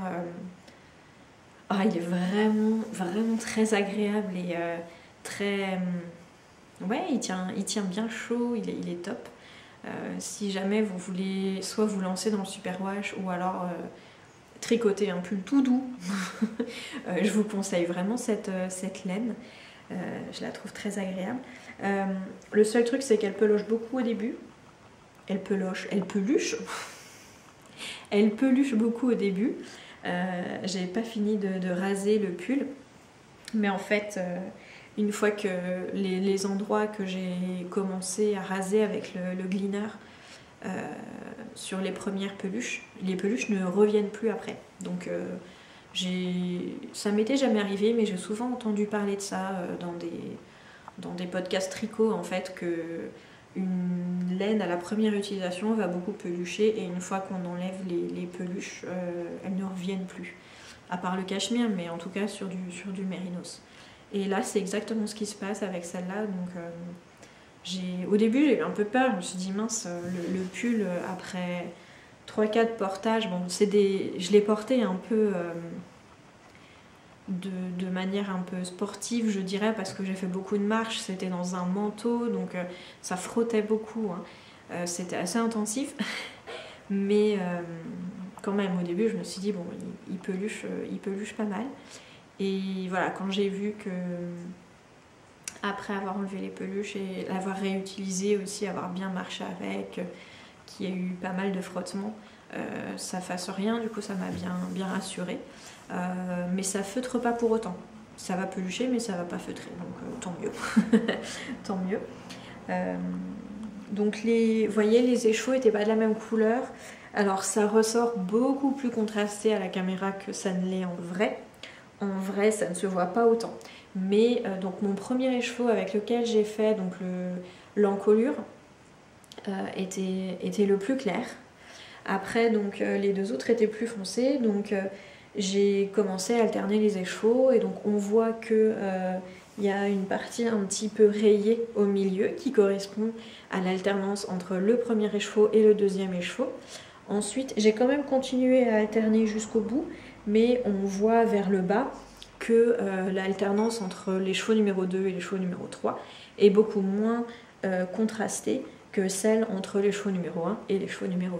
il est vraiment, vraiment très agréable et très... ouais, il tient bien chaud, il est top. Si jamais vous voulez soit vous lancer dans le superwash ou alors tricoter un pull tout doux, je vous conseille vraiment cette laine. Je la trouve très agréable. Le seul truc, c'est qu'elle peloche beaucoup au début. Elle peluche beaucoup au début. J'avais pas fini de raser le pull, mais en fait une fois que les endroits que j'ai commencé à raser avec le gleaner sur les premières peluches, les peluches ne reviennent plus après. Donc ça m'était jamais arrivé, mais j'ai souvent entendu parler de ça dans des podcasts tricot, en fait, que une laine à la première utilisation va beaucoup pelucher, et une fois qu'on enlève les peluches, elles ne reviennent plus. À part le cachemire, mais en tout cas sur du mérinos. Et là, c'est exactement ce qui se passe avec celle-là. Donc, au début, j'ai eu un peu peur. Je me suis dit, mince, le pull, après 3-4 portages, bon, je l'ai porté un peu de manière un peu sportive, je dirais, parce que j'ai fait beaucoup de marches. C'était dans un manteau, donc ça frottait beaucoup, hein. C'était assez intensif. Mais quand même, au début, je me suis dit, bon, il peluche pas mal. Et voilà, quand j'ai vu que, après avoir enlevé les peluches et l'avoir réutilisé aussi, avoir bien marché avec, qu'il y a eu pas mal de frottements, ça fasse rien, du coup ça m'a bien rassurée. Mais ça feutre pas pour autant. Ça va pelucher, mais ça va pas feutrer, donc tant mieux. Tant mieux. Donc vous voyez, les échos n'étaient pas de la même couleur. Alors ça ressort beaucoup plus contrasté à la caméra que ça ne l'est en vrai. En vrai, ça ne se voit pas autant. Mais donc mon premier écheveau avec lequel j'ai fait donc l'encolure était le plus clair. Après, donc les deux autres étaient plus foncés. Donc j'ai commencé à alterner les écheveaux, et donc on voit que il y a une partie un petit peu rayée au milieu qui correspond à l'alternance entre le premier écheveau et le deuxième écheveau. Ensuite, j'ai quand même continué à alterner jusqu'au bout, mais on voit vers le bas que l'alternance entre l'écheveau numéro 2 et l'écheveau numéro 3 est beaucoup moins contrastée que celle entre l'écheveau numéro 1 et l'écheveau numéro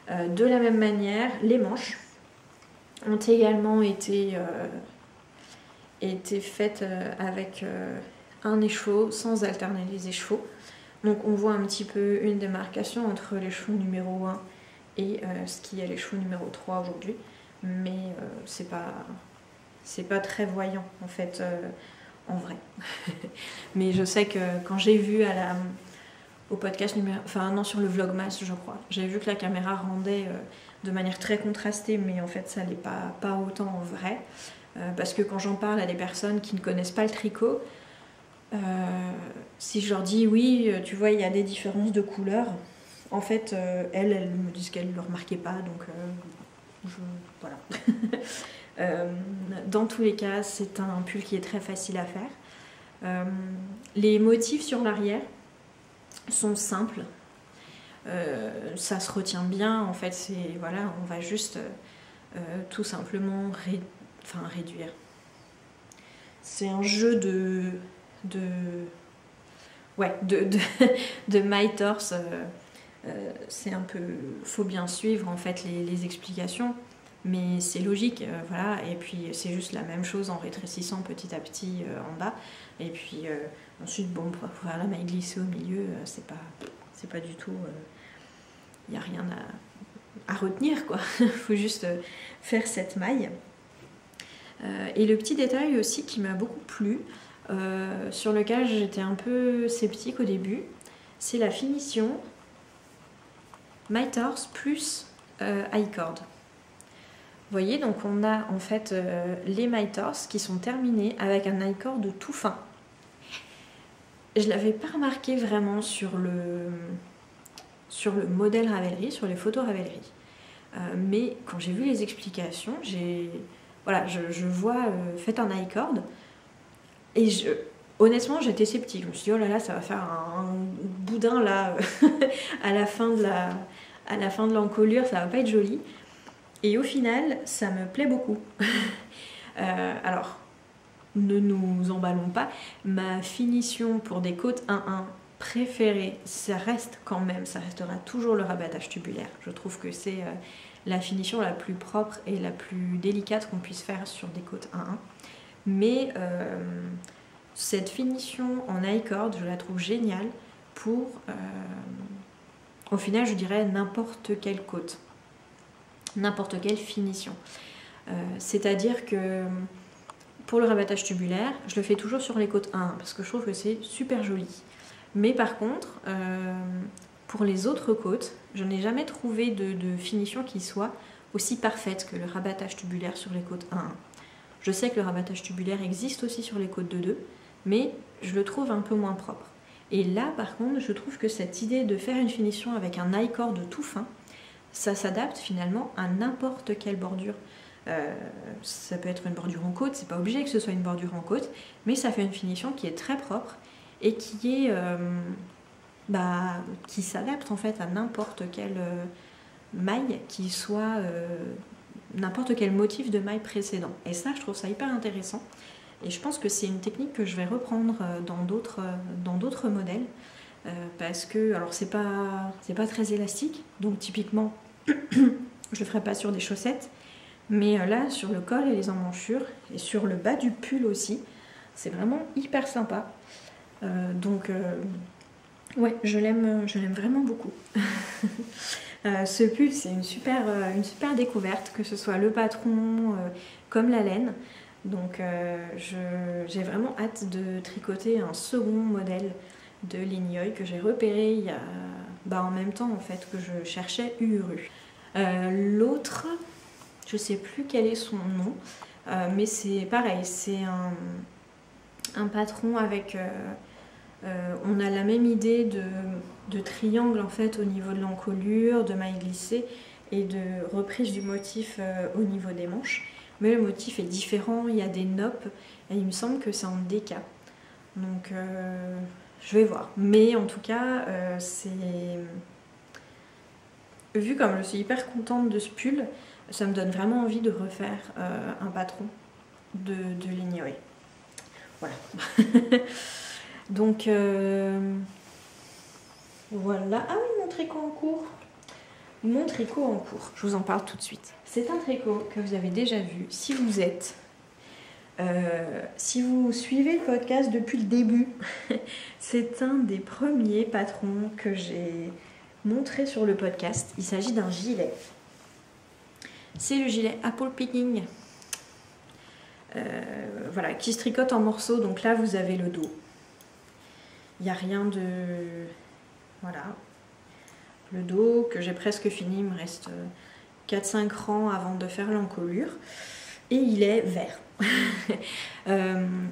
2. De la même manière, les manches ont également été faites avec un écheveau sans alterner les écheveaux. Donc on voit un petit peu une démarcation entre l'écheveau numéro 1 et ce qui est l'écheveau numéro 3 aujourd'hui, mais c'est pas très voyant en fait en vrai. Mais je sais que quand j'ai vu au podcast sur le Vlogmas, je crois, j'ai vu que la caméra rendait de manière très contrastée, mais en fait ça l'est pas autant en vrai, parce que quand j'en parle à des personnes qui ne connaissent pas le tricot, si je leur dis oui, tu vois, il y a des différences de couleurs, en fait elles me disent qu'elles ne le remarquaient pas, donc voilà. Dans tous les cas, c'est un pull qui est très facile à faire. Les motifs sur l'arrière sont simples, ça se retient bien. En fait, voilà, on va juste tout simplement réduire. C'est un jeu de MyTorse. C'est un peu, faut bien suivre en fait les explications, mais c'est logique, voilà. Et puis c'est juste la même chose en rétrécissant petit à petit en bas. Et puis ensuite, bon, pour faire la maille glissée au milieu, c'est pas du tout, il n'y a rien à retenir, quoi. Il faut juste faire cette maille. Et le petit détail aussi qui m'a beaucoup plu, sur lequel j'étais un peu sceptique au début, c'est la finition MyTorse plus I-cord. Vous voyez, donc on a en fait les MyTorse qui sont terminés avec un I-cord tout fin. Je ne l'avais pas remarqué vraiment sur le modèle Ravelry, sur les photos Ravelry. Mais quand j'ai vu les explications, je vois faites un I-cord et honnêtement j'étais sceptique. Je me suis dit oh là là, ça va faire un boudin là à la fin de l'encolure, ça va pas être joli. Et au final, ça me plaît beaucoup. Alors, ne nous emballons pas. Ma finition pour des côtes 1-1 préférée, ça restera toujours le rabattage tubulaire. Je trouve que c'est la finition la plus propre et la plus délicate qu'on puisse faire sur des côtes 1-1. Mais cette finition en I-cord, je la trouve géniale pour, au final, je dirais n'importe quelle côte. N'importe quelle finition. C'est-à-dire que pour le rabattage tubulaire, je le fais toujours sur les côtes 1 parce que je trouve que c'est super joli. Mais par contre, pour les autres côtes, je n'ai jamais trouvé de finition qui soit aussi parfaite que le rabattage tubulaire sur les côtes 1. Je sais que le rabattage tubulaire existe aussi sur les côtes 2, mais je le trouve un peu moins propre. Et là, par contre, je trouve que cette idée de faire une finition avec un I-cord tout fin, ça s'adapte finalement à n'importe quelle bordure. Ça peut être une bordure en côte, c'est pas obligé que ce soit une bordure en côte, mais ça fait une finition qui est très propre et qui s'adapte en fait à n'importe quelle maille qui soit n'importe quel motif de maille précédent. Et ça, je trouve ça hyper intéressant. Et je pense que c'est une technique que je vais reprendre dans d'autres modèles. Parce que, alors c'est pas très élastique, donc typiquement je le ferai pas sur des chaussettes, mais là sur le col et les emmanchures et sur le bas du pull aussi, c'est vraiment hyper sympa. Ouais, je l'aime vraiment beaucoup. Ce pull, c'est une super découverte, que ce soit le patron comme la laine. Donc j'ai vraiment hâte de tricoter un second modèle de Linyoil que j'ai repéré il y a en même temps en fait que je cherchais Uhuru. L'autre, je sais plus quel est son nom, mais c'est pareil, c'est un patron avec on a la même idée de triangle en fait au niveau de l'encolure, de maille glissée et de reprise du motif au niveau des manches, mais le motif est différent, il y a des noppes et il me semble que c'est en déca, donc je vais voir. Mais en tout cas, vu comme je suis hyper contente de ce pull, ça me donne vraiment envie de refaire un patron de Linyoil. Voilà. Donc, voilà. Ah oui, mon tricot en cours. Mon tricot en cours. Je vous en parle tout de suite. C'est un tricot que vous avez déjà vu si vous suivez le podcast depuis le début. C'est un des premiers patrons que j'ai montré sur le podcast. Il s'agit d'un gilet. C'est le gilet Apple Picking. Voilà, qui se tricote en morceaux. Donc là, vous avez le dos. Il n'y a rien de... Voilà. Le dos que j'ai presque fini. Il me reste 4-5 rangs avant de faire l'encolure. Et il est vert.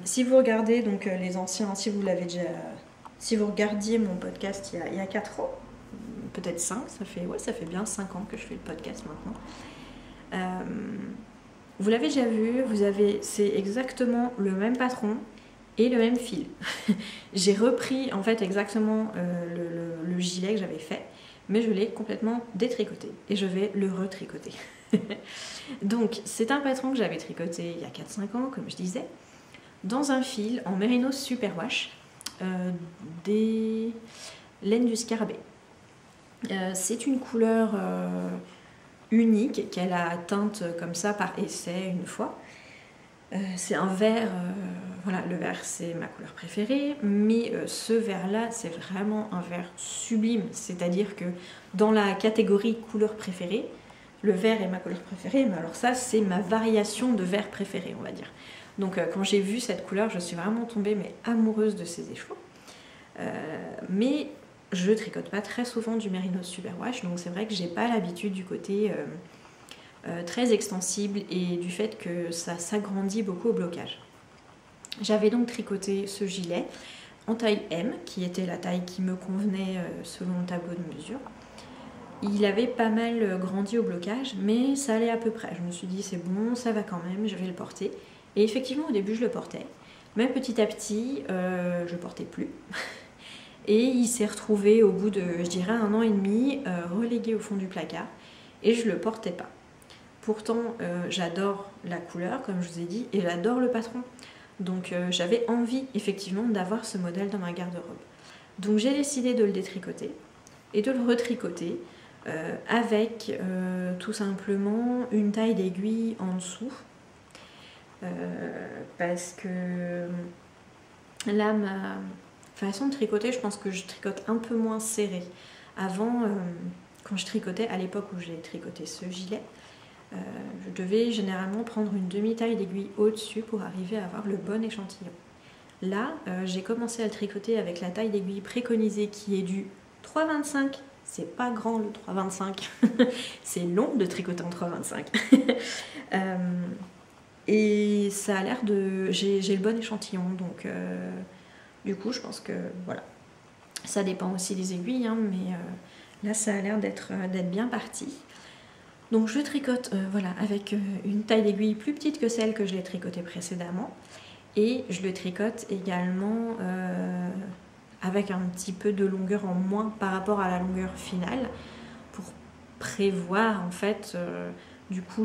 Si vous regardez donc les anciens, si vous regardiez mon podcast il y a 4 ans, peut-être 5, ça fait bien 5 ans que je fais le podcast maintenant. Vous l'avez déjà vu, c'est exactement le même patron et le même fil. J'ai repris en fait exactement le gilet que j'avais fait, mais je l'ai complètement détricoté et je vais le retricoter. Donc c'est un patron que j'avais tricoté il y a 4-5 ans, comme je disais, dans un fil en Mérinos Superwash, des laines du scarabée. C'est une couleur unique qu'elle a teinte comme ça par essai une fois. C'est un vert, voilà, le vert c'est ma couleur préférée, mais ce vert là c'est vraiment un vert sublime, c'est-à-dire que dans la catégorie couleur préférée, le vert est ma couleur préférée, mais alors ça c'est ma variation de vert préféré, on va dire. Donc quand j'ai vu cette couleur, je suis vraiment tombée mais amoureuse de ces écheveaux. Mais je tricote pas très souvent du Mérinos Superwash, donc c'est vrai que j'ai pas l'habitude du côté très extensible et du fait que ça s'agrandit beaucoup au blocage. J'avais donc tricoté ce gilet en taille M, qui était la taille qui me convenait selon le tableau de mesure. Il avait pas mal grandi au blocage, mais ça allait à peu près. Je me suis dit c'est bon, ça va quand même, je vais le porter. Et effectivement au début je le portais, mais petit à petit je le portais plus. Et il s'est retrouvé au bout de, je dirais, 1 an et demi, relégué au fond du placard, et je le portais pas. Pourtant, j'adore la couleur, comme je vous ai dit, et j'adore le patron. Donc j'avais envie, effectivement, d'avoir ce modèle dans ma garde-robe. Donc j'ai décidé de le détricoter et de le retricoter avec tout simplement une taille d'aiguille en dessous. Parce que là, ma façon de tricoter, je pense que je tricote un peu moins serré. Avant, quand je tricotais, à l'époque où j'ai tricoté ce gilet, je devais généralement prendre une demi-taille d'aiguille au-dessus pour arriver à avoir le bon échantillon. Là, j'ai commencé à le tricoter avec la taille d'aiguille préconisée qui est du 3,25. C'est pas grand le 3,25. C'est long de tricoter en 3,25. Et ça a l'air de... J'ai le bon échantillon, donc du coup je pense que voilà. Ça dépend aussi des aiguilles, hein, mais là ça a l'air d'être bien parti. Donc je tricote voilà, avec une taille d'aiguille plus petite que celle que je l'ai tricotée précédemment. Et je le tricote également avec un petit peu de longueur en moins par rapport à la longueur finale pour prévoir en fait du coup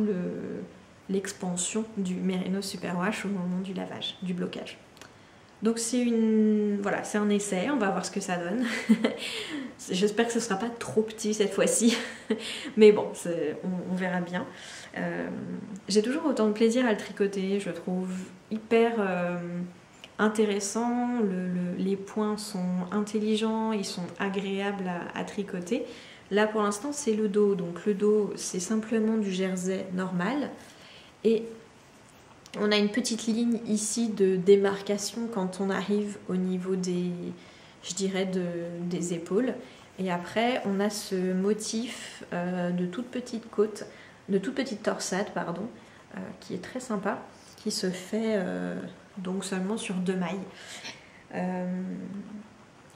l'expansion du Mérinos Superwash au moment du lavage, du blocage. Donc c'est voilà, c'est un essai, on va voir ce que ça donne. J'espère que ce ne sera pas trop petit cette fois-ci, mais bon, on verra bien. J'ai toujours autant de plaisir à le tricoter, je le trouve hyper intéressant, les points sont intelligents, ils sont agréables à tricoter. Là pour l'instant c'est le dos, donc le dos c'est simplement du jersey normal et on a une petite ligne ici de démarcation quand on arrive au niveau des, je dirais, des épaules. Et après, on a ce motif de toute petite côte, de toute petite torsade, pardon, qui est très sympa, qui se fait donc seulement sur 2 mailles.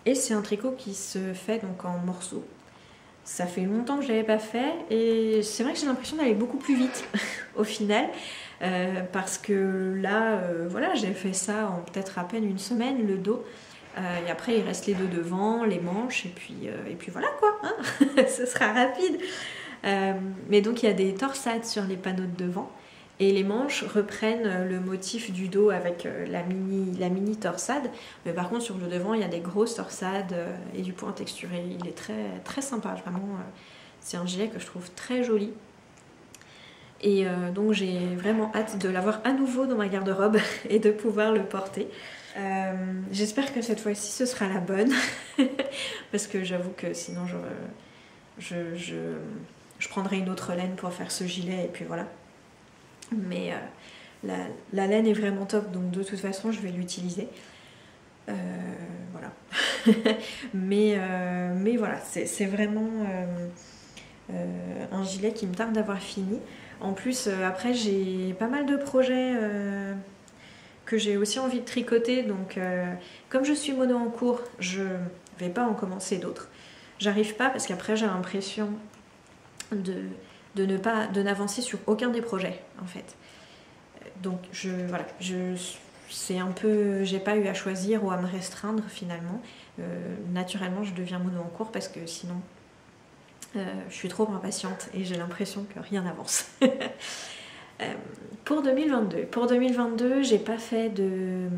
Et c'est un tricot qui se fait donc en morceaux. Ça fait longtemps que je ne l'avais pas fait et c'est vrai que j'ai l'impression d'aller beaucoup plus vite au final. Parce que là, voilà, j'ai fait ça en peut-être à peine 1 semaine, le dos. Et après, il reste les deux devant, les manches, et puis voilà quoi, hein. Ce sera rapide. Mais donc, il y a des torsades sur les panneaux de devant. Et les manches reprennent le motif du dos avec la mini torsade. Mais par contre, sur le devant, il y a des grosses torsades et du point texturé. Il est très, très sympa, vraiment. C'est un gilet que je trouve très joli. Et donc j'ai vraiment hâte de l'avoir à nouveau dans ma garde-robe et de pouvoir le porter. J'espère que cette fois-ci ce sera la bonne parce que j'avoue que sinon je prendrai une autre laine pour faire ce gilet et puis voilà. Mais la laine est vraiment top, donc de toute façon je vais l'utiliser. Voilà. mais voilà, c'est vraiment un gilet qui me tarde d'avoir fini. En plus, après, j'ai pas mal de projets que j'ai aussi envie de tricoter. Donc, comme je suis mono en cours, je vais pas en commencer d'autres. J'arrive pas parce qu'après, j'ai l'impression de n'avancer sur aucun des projets, en fait. Donc, voilà, c'est un peu... J'ai pas eu à choisir ou à me restreindre, finalement. Naturellement, je deviens mono en cours parce que sinon... Je suis trop impatiente et j'ai l'impression que rien n'avance. Pour 2022, j'ai pas fait de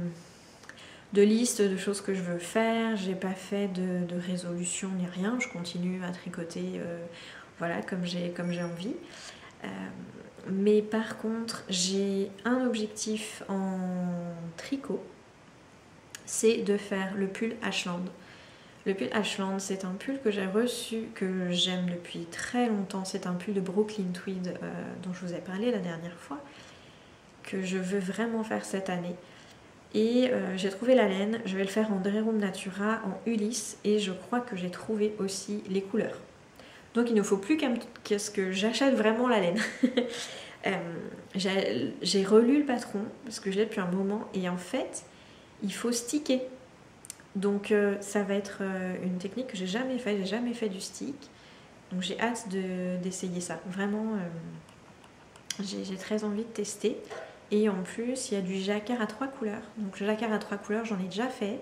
liste de choses que je veux faire, j'ai pas fait de résolution ni rien, je continue à tricoter voilà, comme j'ai envie. Mais par contre, j'ai un objectif en tricot, c'est de faire le pull Ashland. Le pull Ashland, c'est un pull que j'ai reçu, que j'aime depuis très longtemps. C'est un pull de Brooklyn Tweed dont je vous ai parlé la dernière fois, que je veux vraiment faire cette année. Et j'ai trouvé la laine, je vais le faire en Drerum Natura, en Ulysse, et je crois que j'ai trouvé aussi les couleurs. Donc il ne faut plus qu'à ce que j'achète vraiment la laine. J'ai relu le patron, parce que je l'ai depuis un moment, et en fait, il faut sticker. Donc ça va être une technique que j'ai jamais fait du stick. Donc j'ai hâte d'essayer ça. Vraiment, j'ai très envie de tester. Et en plus, il y a du jacquard à 3 couleurs. Donc le jacquard à 3 couleurs, j'en ai déjà fait.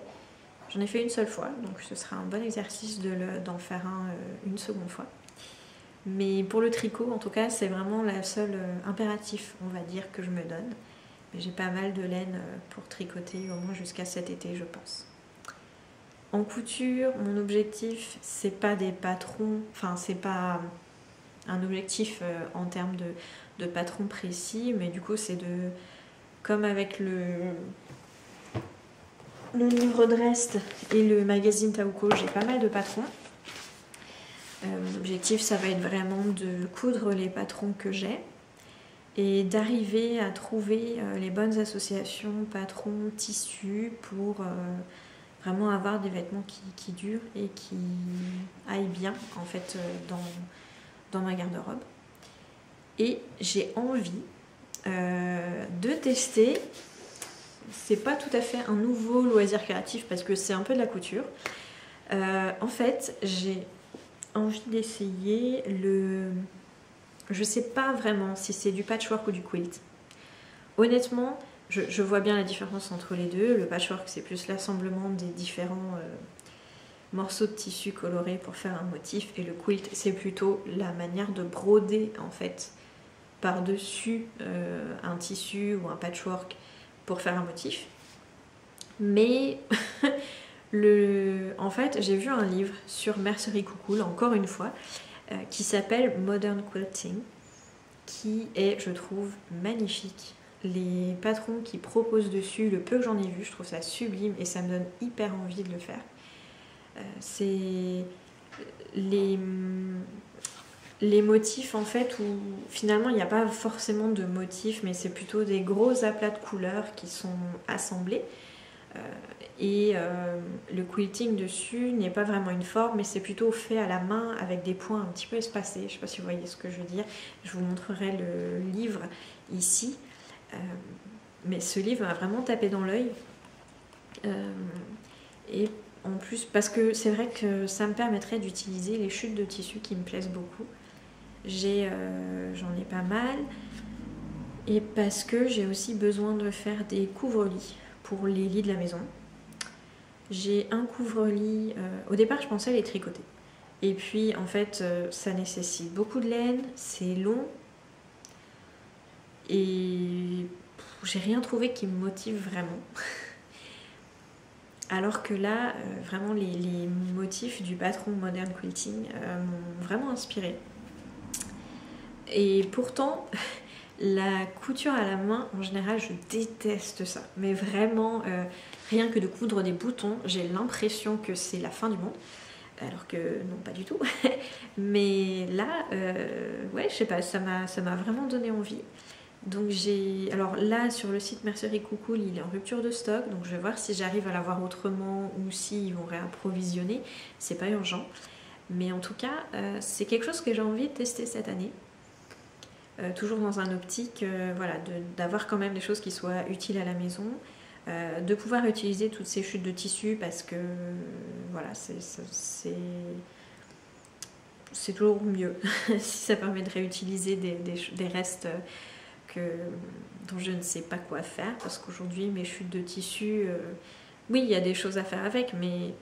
J'en ai fait une seule fois, donc ce sera un bon exercice d'en faire une seconde fois. Mais pour le tricot, en tout cas, c'est vraiment la seule impératif, on va dire, que je me donne. Mais j'ai pas mal de laine pour tricoter, au moins jusqu'à cet été, je pense. En couture, mon objectif, c'est pas des patrons, enfin, c'est pas un objectif en termes de patron précis, mais du coup, c'est comme avec le livre Drest et le magazine Taouko, j'ai pas mal de patrons. L'objectif, ça va être vraiment de coudre les patrons que j'ai et d'arriver à trouver les bonnes associations patrons, tissus pour vraiment avoir des vêtements qui durent et qui aillent bien en fait dans ma garde-robe. Et j'ai envie de tester, c'est pas tout à fait un nouveau loisir créatif parce que c'est un peu de la couture. En fait, j'ai envie d'essayer je sais pas vraiment si c'est du patchwork ou du quilt. Honnêtement, je vois bien la différence entre les deux. Le patchwork, c'est plus l'assemblement des différents morceaux de tissu colorés pour faire un motif, et le quilt, c'est plutôt la manière de broder en fait par-dessus un tissu ou un patchwork pour faire un motif. Mais en fait, j'ai vu un livre sur Mercerie Coucoule, encore une fois, qui s'appelle Modern Quilting, qui est, je trouve, magnifique. Les patrons qui proposent dessus, le peu que j'en ai vu, je trouve ça sublime et ça me donne hyper envie de le faire. C'est les motifs en fait où finalement il n'y a pas forcément de motifs, mais c'est plutôt des gros aplats de couleurs qui sont assemblés. Le quilting dessus n'est pas vraiment une forme, mais c'est plutôt fait à la main avec des points un petit peu espacés. Je ne sais pas si vous voyez ce que je veux dire. Je vous montrerai le livre ici. Mais ce livre m'a vraiment tapé dans l'œil. Et en plus, parce que c'est vrai que ça me permettrait d'utiliser les chutes de tissu qui me plaisent beaucoup. J'en ai pas mal. Et parce que j'ai aussi besoin de faire des couvre-lits pour les lits de la maison. J'ai un couvre-lit, au départ je pensais les tricoter. Et puis en fait ça nécessite beaucoup de laine, c'est long. Et j'ai rien trouvé qui me motive vraiment. Alors que là, vraiment les motifs du patron Modern Quilting m'ont vraiment inspirée. Et pourtant, la couture à la main, en général, je déteste ça. Mais vraiment, rien que de coudre des boutons, j'ai l'impression que c'est la fin du monde. Alors que non, pas du tout. Mais là, ouais, je sais pas, ça m'a vraiment donné envie. Donc alors là, sur le site Mercerie Coucoule, il est en rupture de stock. Donc je vais voir si j'arrive à l'avoir autrement ou s'ils vont réapprovisionner. C'est pas urgent. Mais en tout cas, c'est quelque chose que j'ai envie de tester cette année. Toujours dans un optique voilà, d'avoir quand même des choses qui soient utiles à la maison, de pouvoir utiliser toutes ces chutes de tissu parce que voilà, c'est toujours mieux si ça permet de réutiliser des restes dont je ne sais pas quoi faire, parce qu'aujourd'hui mes chutes de tissu, oui, il y a des choses à faire avec, mais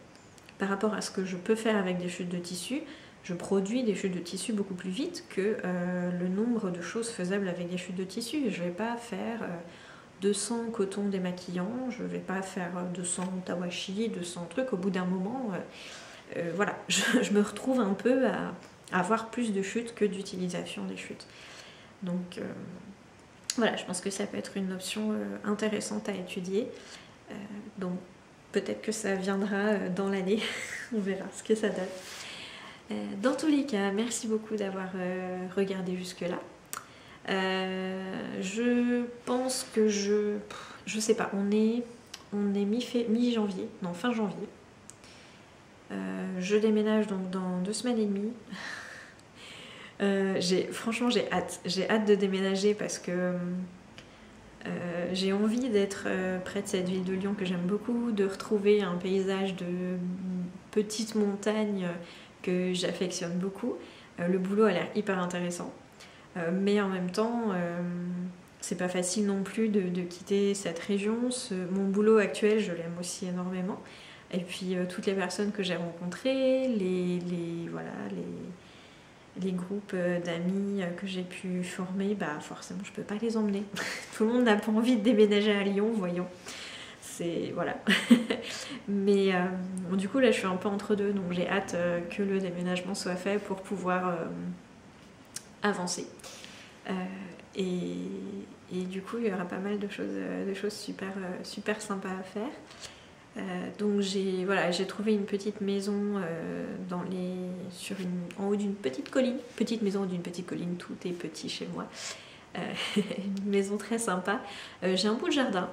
par rapport à ce que je peux faire avec des chutes de tissu, je produis des chutes de tissu beaucoup plus vite que le nombre de choses faisables avec des chutes de tissu. Je ne vais pas faire 200 cotons démaquillants, je ne vais pas faire 200 tawashi, 200 trucs. Au bout d'un moment, voilà, je me retrouve un peu à avoir plus de chutes que d'utilisation des chutes. Donc voilà, je pense que ça peut être une option intéressante à étudier. Donc peut-être que ça viendra dans l'année, on verra ce que ça donne. Dans tous les cas, merci beaucoup d'avoir regardé jusque-là. Je pense que je sais pas, on est mi-janvier, non fin janvier. Je déménage donc dans 2 semaines et demie. Franchement j'ai hâte de déménager parce que j'ai envie d'être près de cette ville de Lyon que j'aime beaucoup, de retrouver un paysage de petites montagnes que j'affectionne beaucoup. Le boulot a l'air hyper intéressant, mais en même temps c'est pas facile non plus de quitter cette région. Mon boulot actuel, je l'aime aussi énormément, et puis toutes les personnes que j'ai rencontrées, les groupes d'amis que j'ai pu former, bah forcément je peux pas les emmener. Tout le monde n'a pas envie de déménager à Lyon, voyons. C'est voilà. Mais bon, du coup là je suis un peu entre deux, donc j'ai hâte que le déménagement soit fait pour pouvoir avancer. Et du coup il y aura pas mal de choses super sympas à faire. Donc j'ai trouvé une petite maison en haut d'une petite colline. Petite maison d'une petite colline, tout est petit chez moi. Une maison très sympa. J'ai un bout de jardin.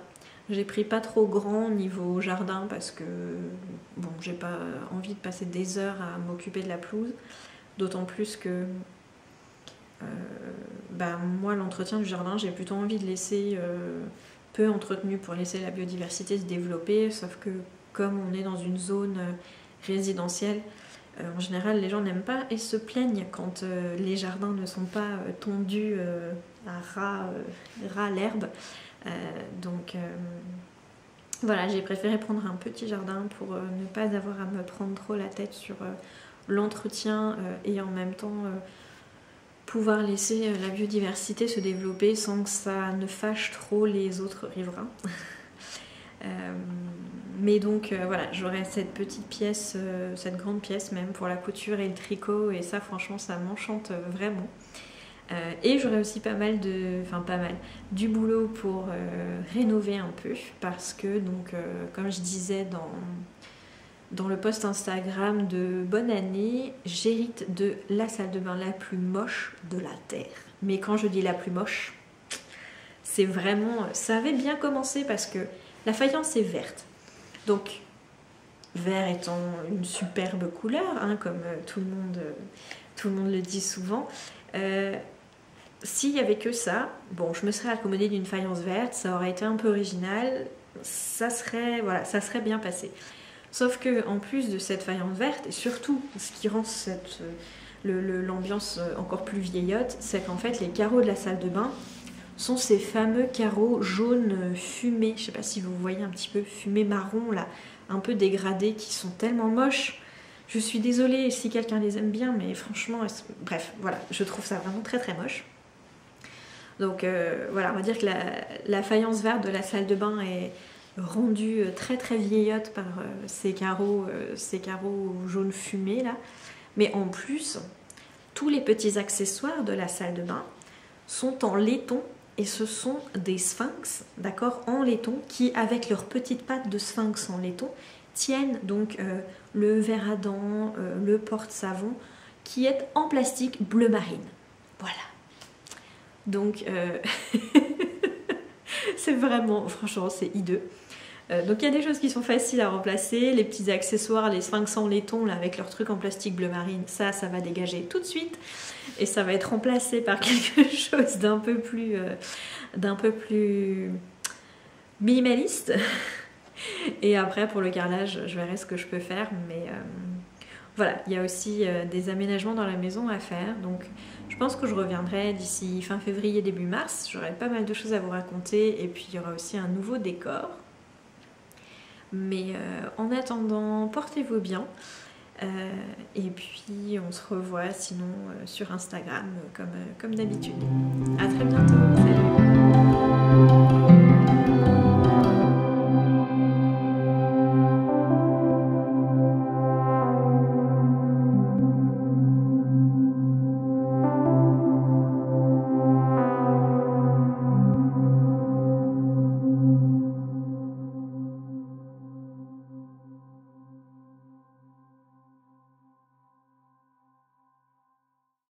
J'ai pris pas trop grand niveau jardin parce que bon, j'ai pas envie de passer des heures à m'occuper de la pelouse. D'autant plus que moi l'entretien du jardin, j'ai plutôt envie de laisser peu entretenu pour laisser la biodiversité se développer, sauf que comme on est dans une zone résidentielle, en général les gens n'aiment pas et se plaignent quand les jardins ne sont pas tondus à ras l'herbe. Donc voilà, j'ai préféré prendre un petit jardin pour ne pas avoir à me prendre trop la tête sur l'entretien et en même temps pouvoir laisser la biodiversité se développer sans que ça ne fâche trop les autres riverains. Mais donc voilà, j'aurai cette petite pièce, cette grande pièce même pour la couture et le tricot, et ça franchement ça m'enchante vraiment. Et j'aurai aussi du boulot pour rénover un peu, parce que donc comme je disais dans le post Instagram de bonne année, j'hérite de la salle de bain la plus moche de la terre. Mais quand je dis la plus moche, c'est vraiment... Ça avait bien commencé parce que la faïence est verte. Donc, vert étant une superbe couleur, hein, comme tout le monde le dit souvent. S'il n'y avait que ça, bon, je me serais accommodée d'une faïence verte, ça aurait été un peu original, ça serait bien passé. Sauf que en plus de cette faïence verte, et surtout ce qui rend l'ambiance encore plus vieillotte, c'est qu'en fait les carreaux de la salle de bain sont ces fameux carreaux jaunes fumés, je sais pas si vous voyez un petit peu, fumé marron là, un peu dégradés, qui sont tellement moches. Je suis désolée si quelqu'un les aime bien, mais franchement, bref, voilà, je trouve ça vraiment très très moche. Donc voilà, on va dire que la faïence verte de la salle de bain est rendue très très vieillotte par ces carreaux jaunes fumés là. Mais en plus, tous les petits accessoires de la salle de bain sont en laiton, et ce sont des sphinx, d'accord, en laiton, qui avec leurs petites pattes de sphinx en laiton tiennent donc le verre à dents, le porte-savon, qui est en plastique bleu marine. Voilà. Donc c'est vraiment, franchement, c'est hideux. Donc il y a des choses qui sont faciles à remplacer, les petits accessoires, les sphinx en laiton là, avec leur truc en plastique bleu marine, ça va dégager tout de suite et ça va être remplacé par quelque chose d'un peu plus minimaliste. Et après pour le carrelage, je verrai ce que je peux faire, mais voilà, il y a aussi des aménagements dans la maison à faire, donc je pense que je reviendrai d'ici fin février, début mars. J'aurai pas mal de choses à vous raconter, et puis il y aura aussi un nouveau décor. Mais en attendant, portez-vous bien. Et puis on se revoit sinon sur Instagram comme d'habitude. À très bientôt, salut!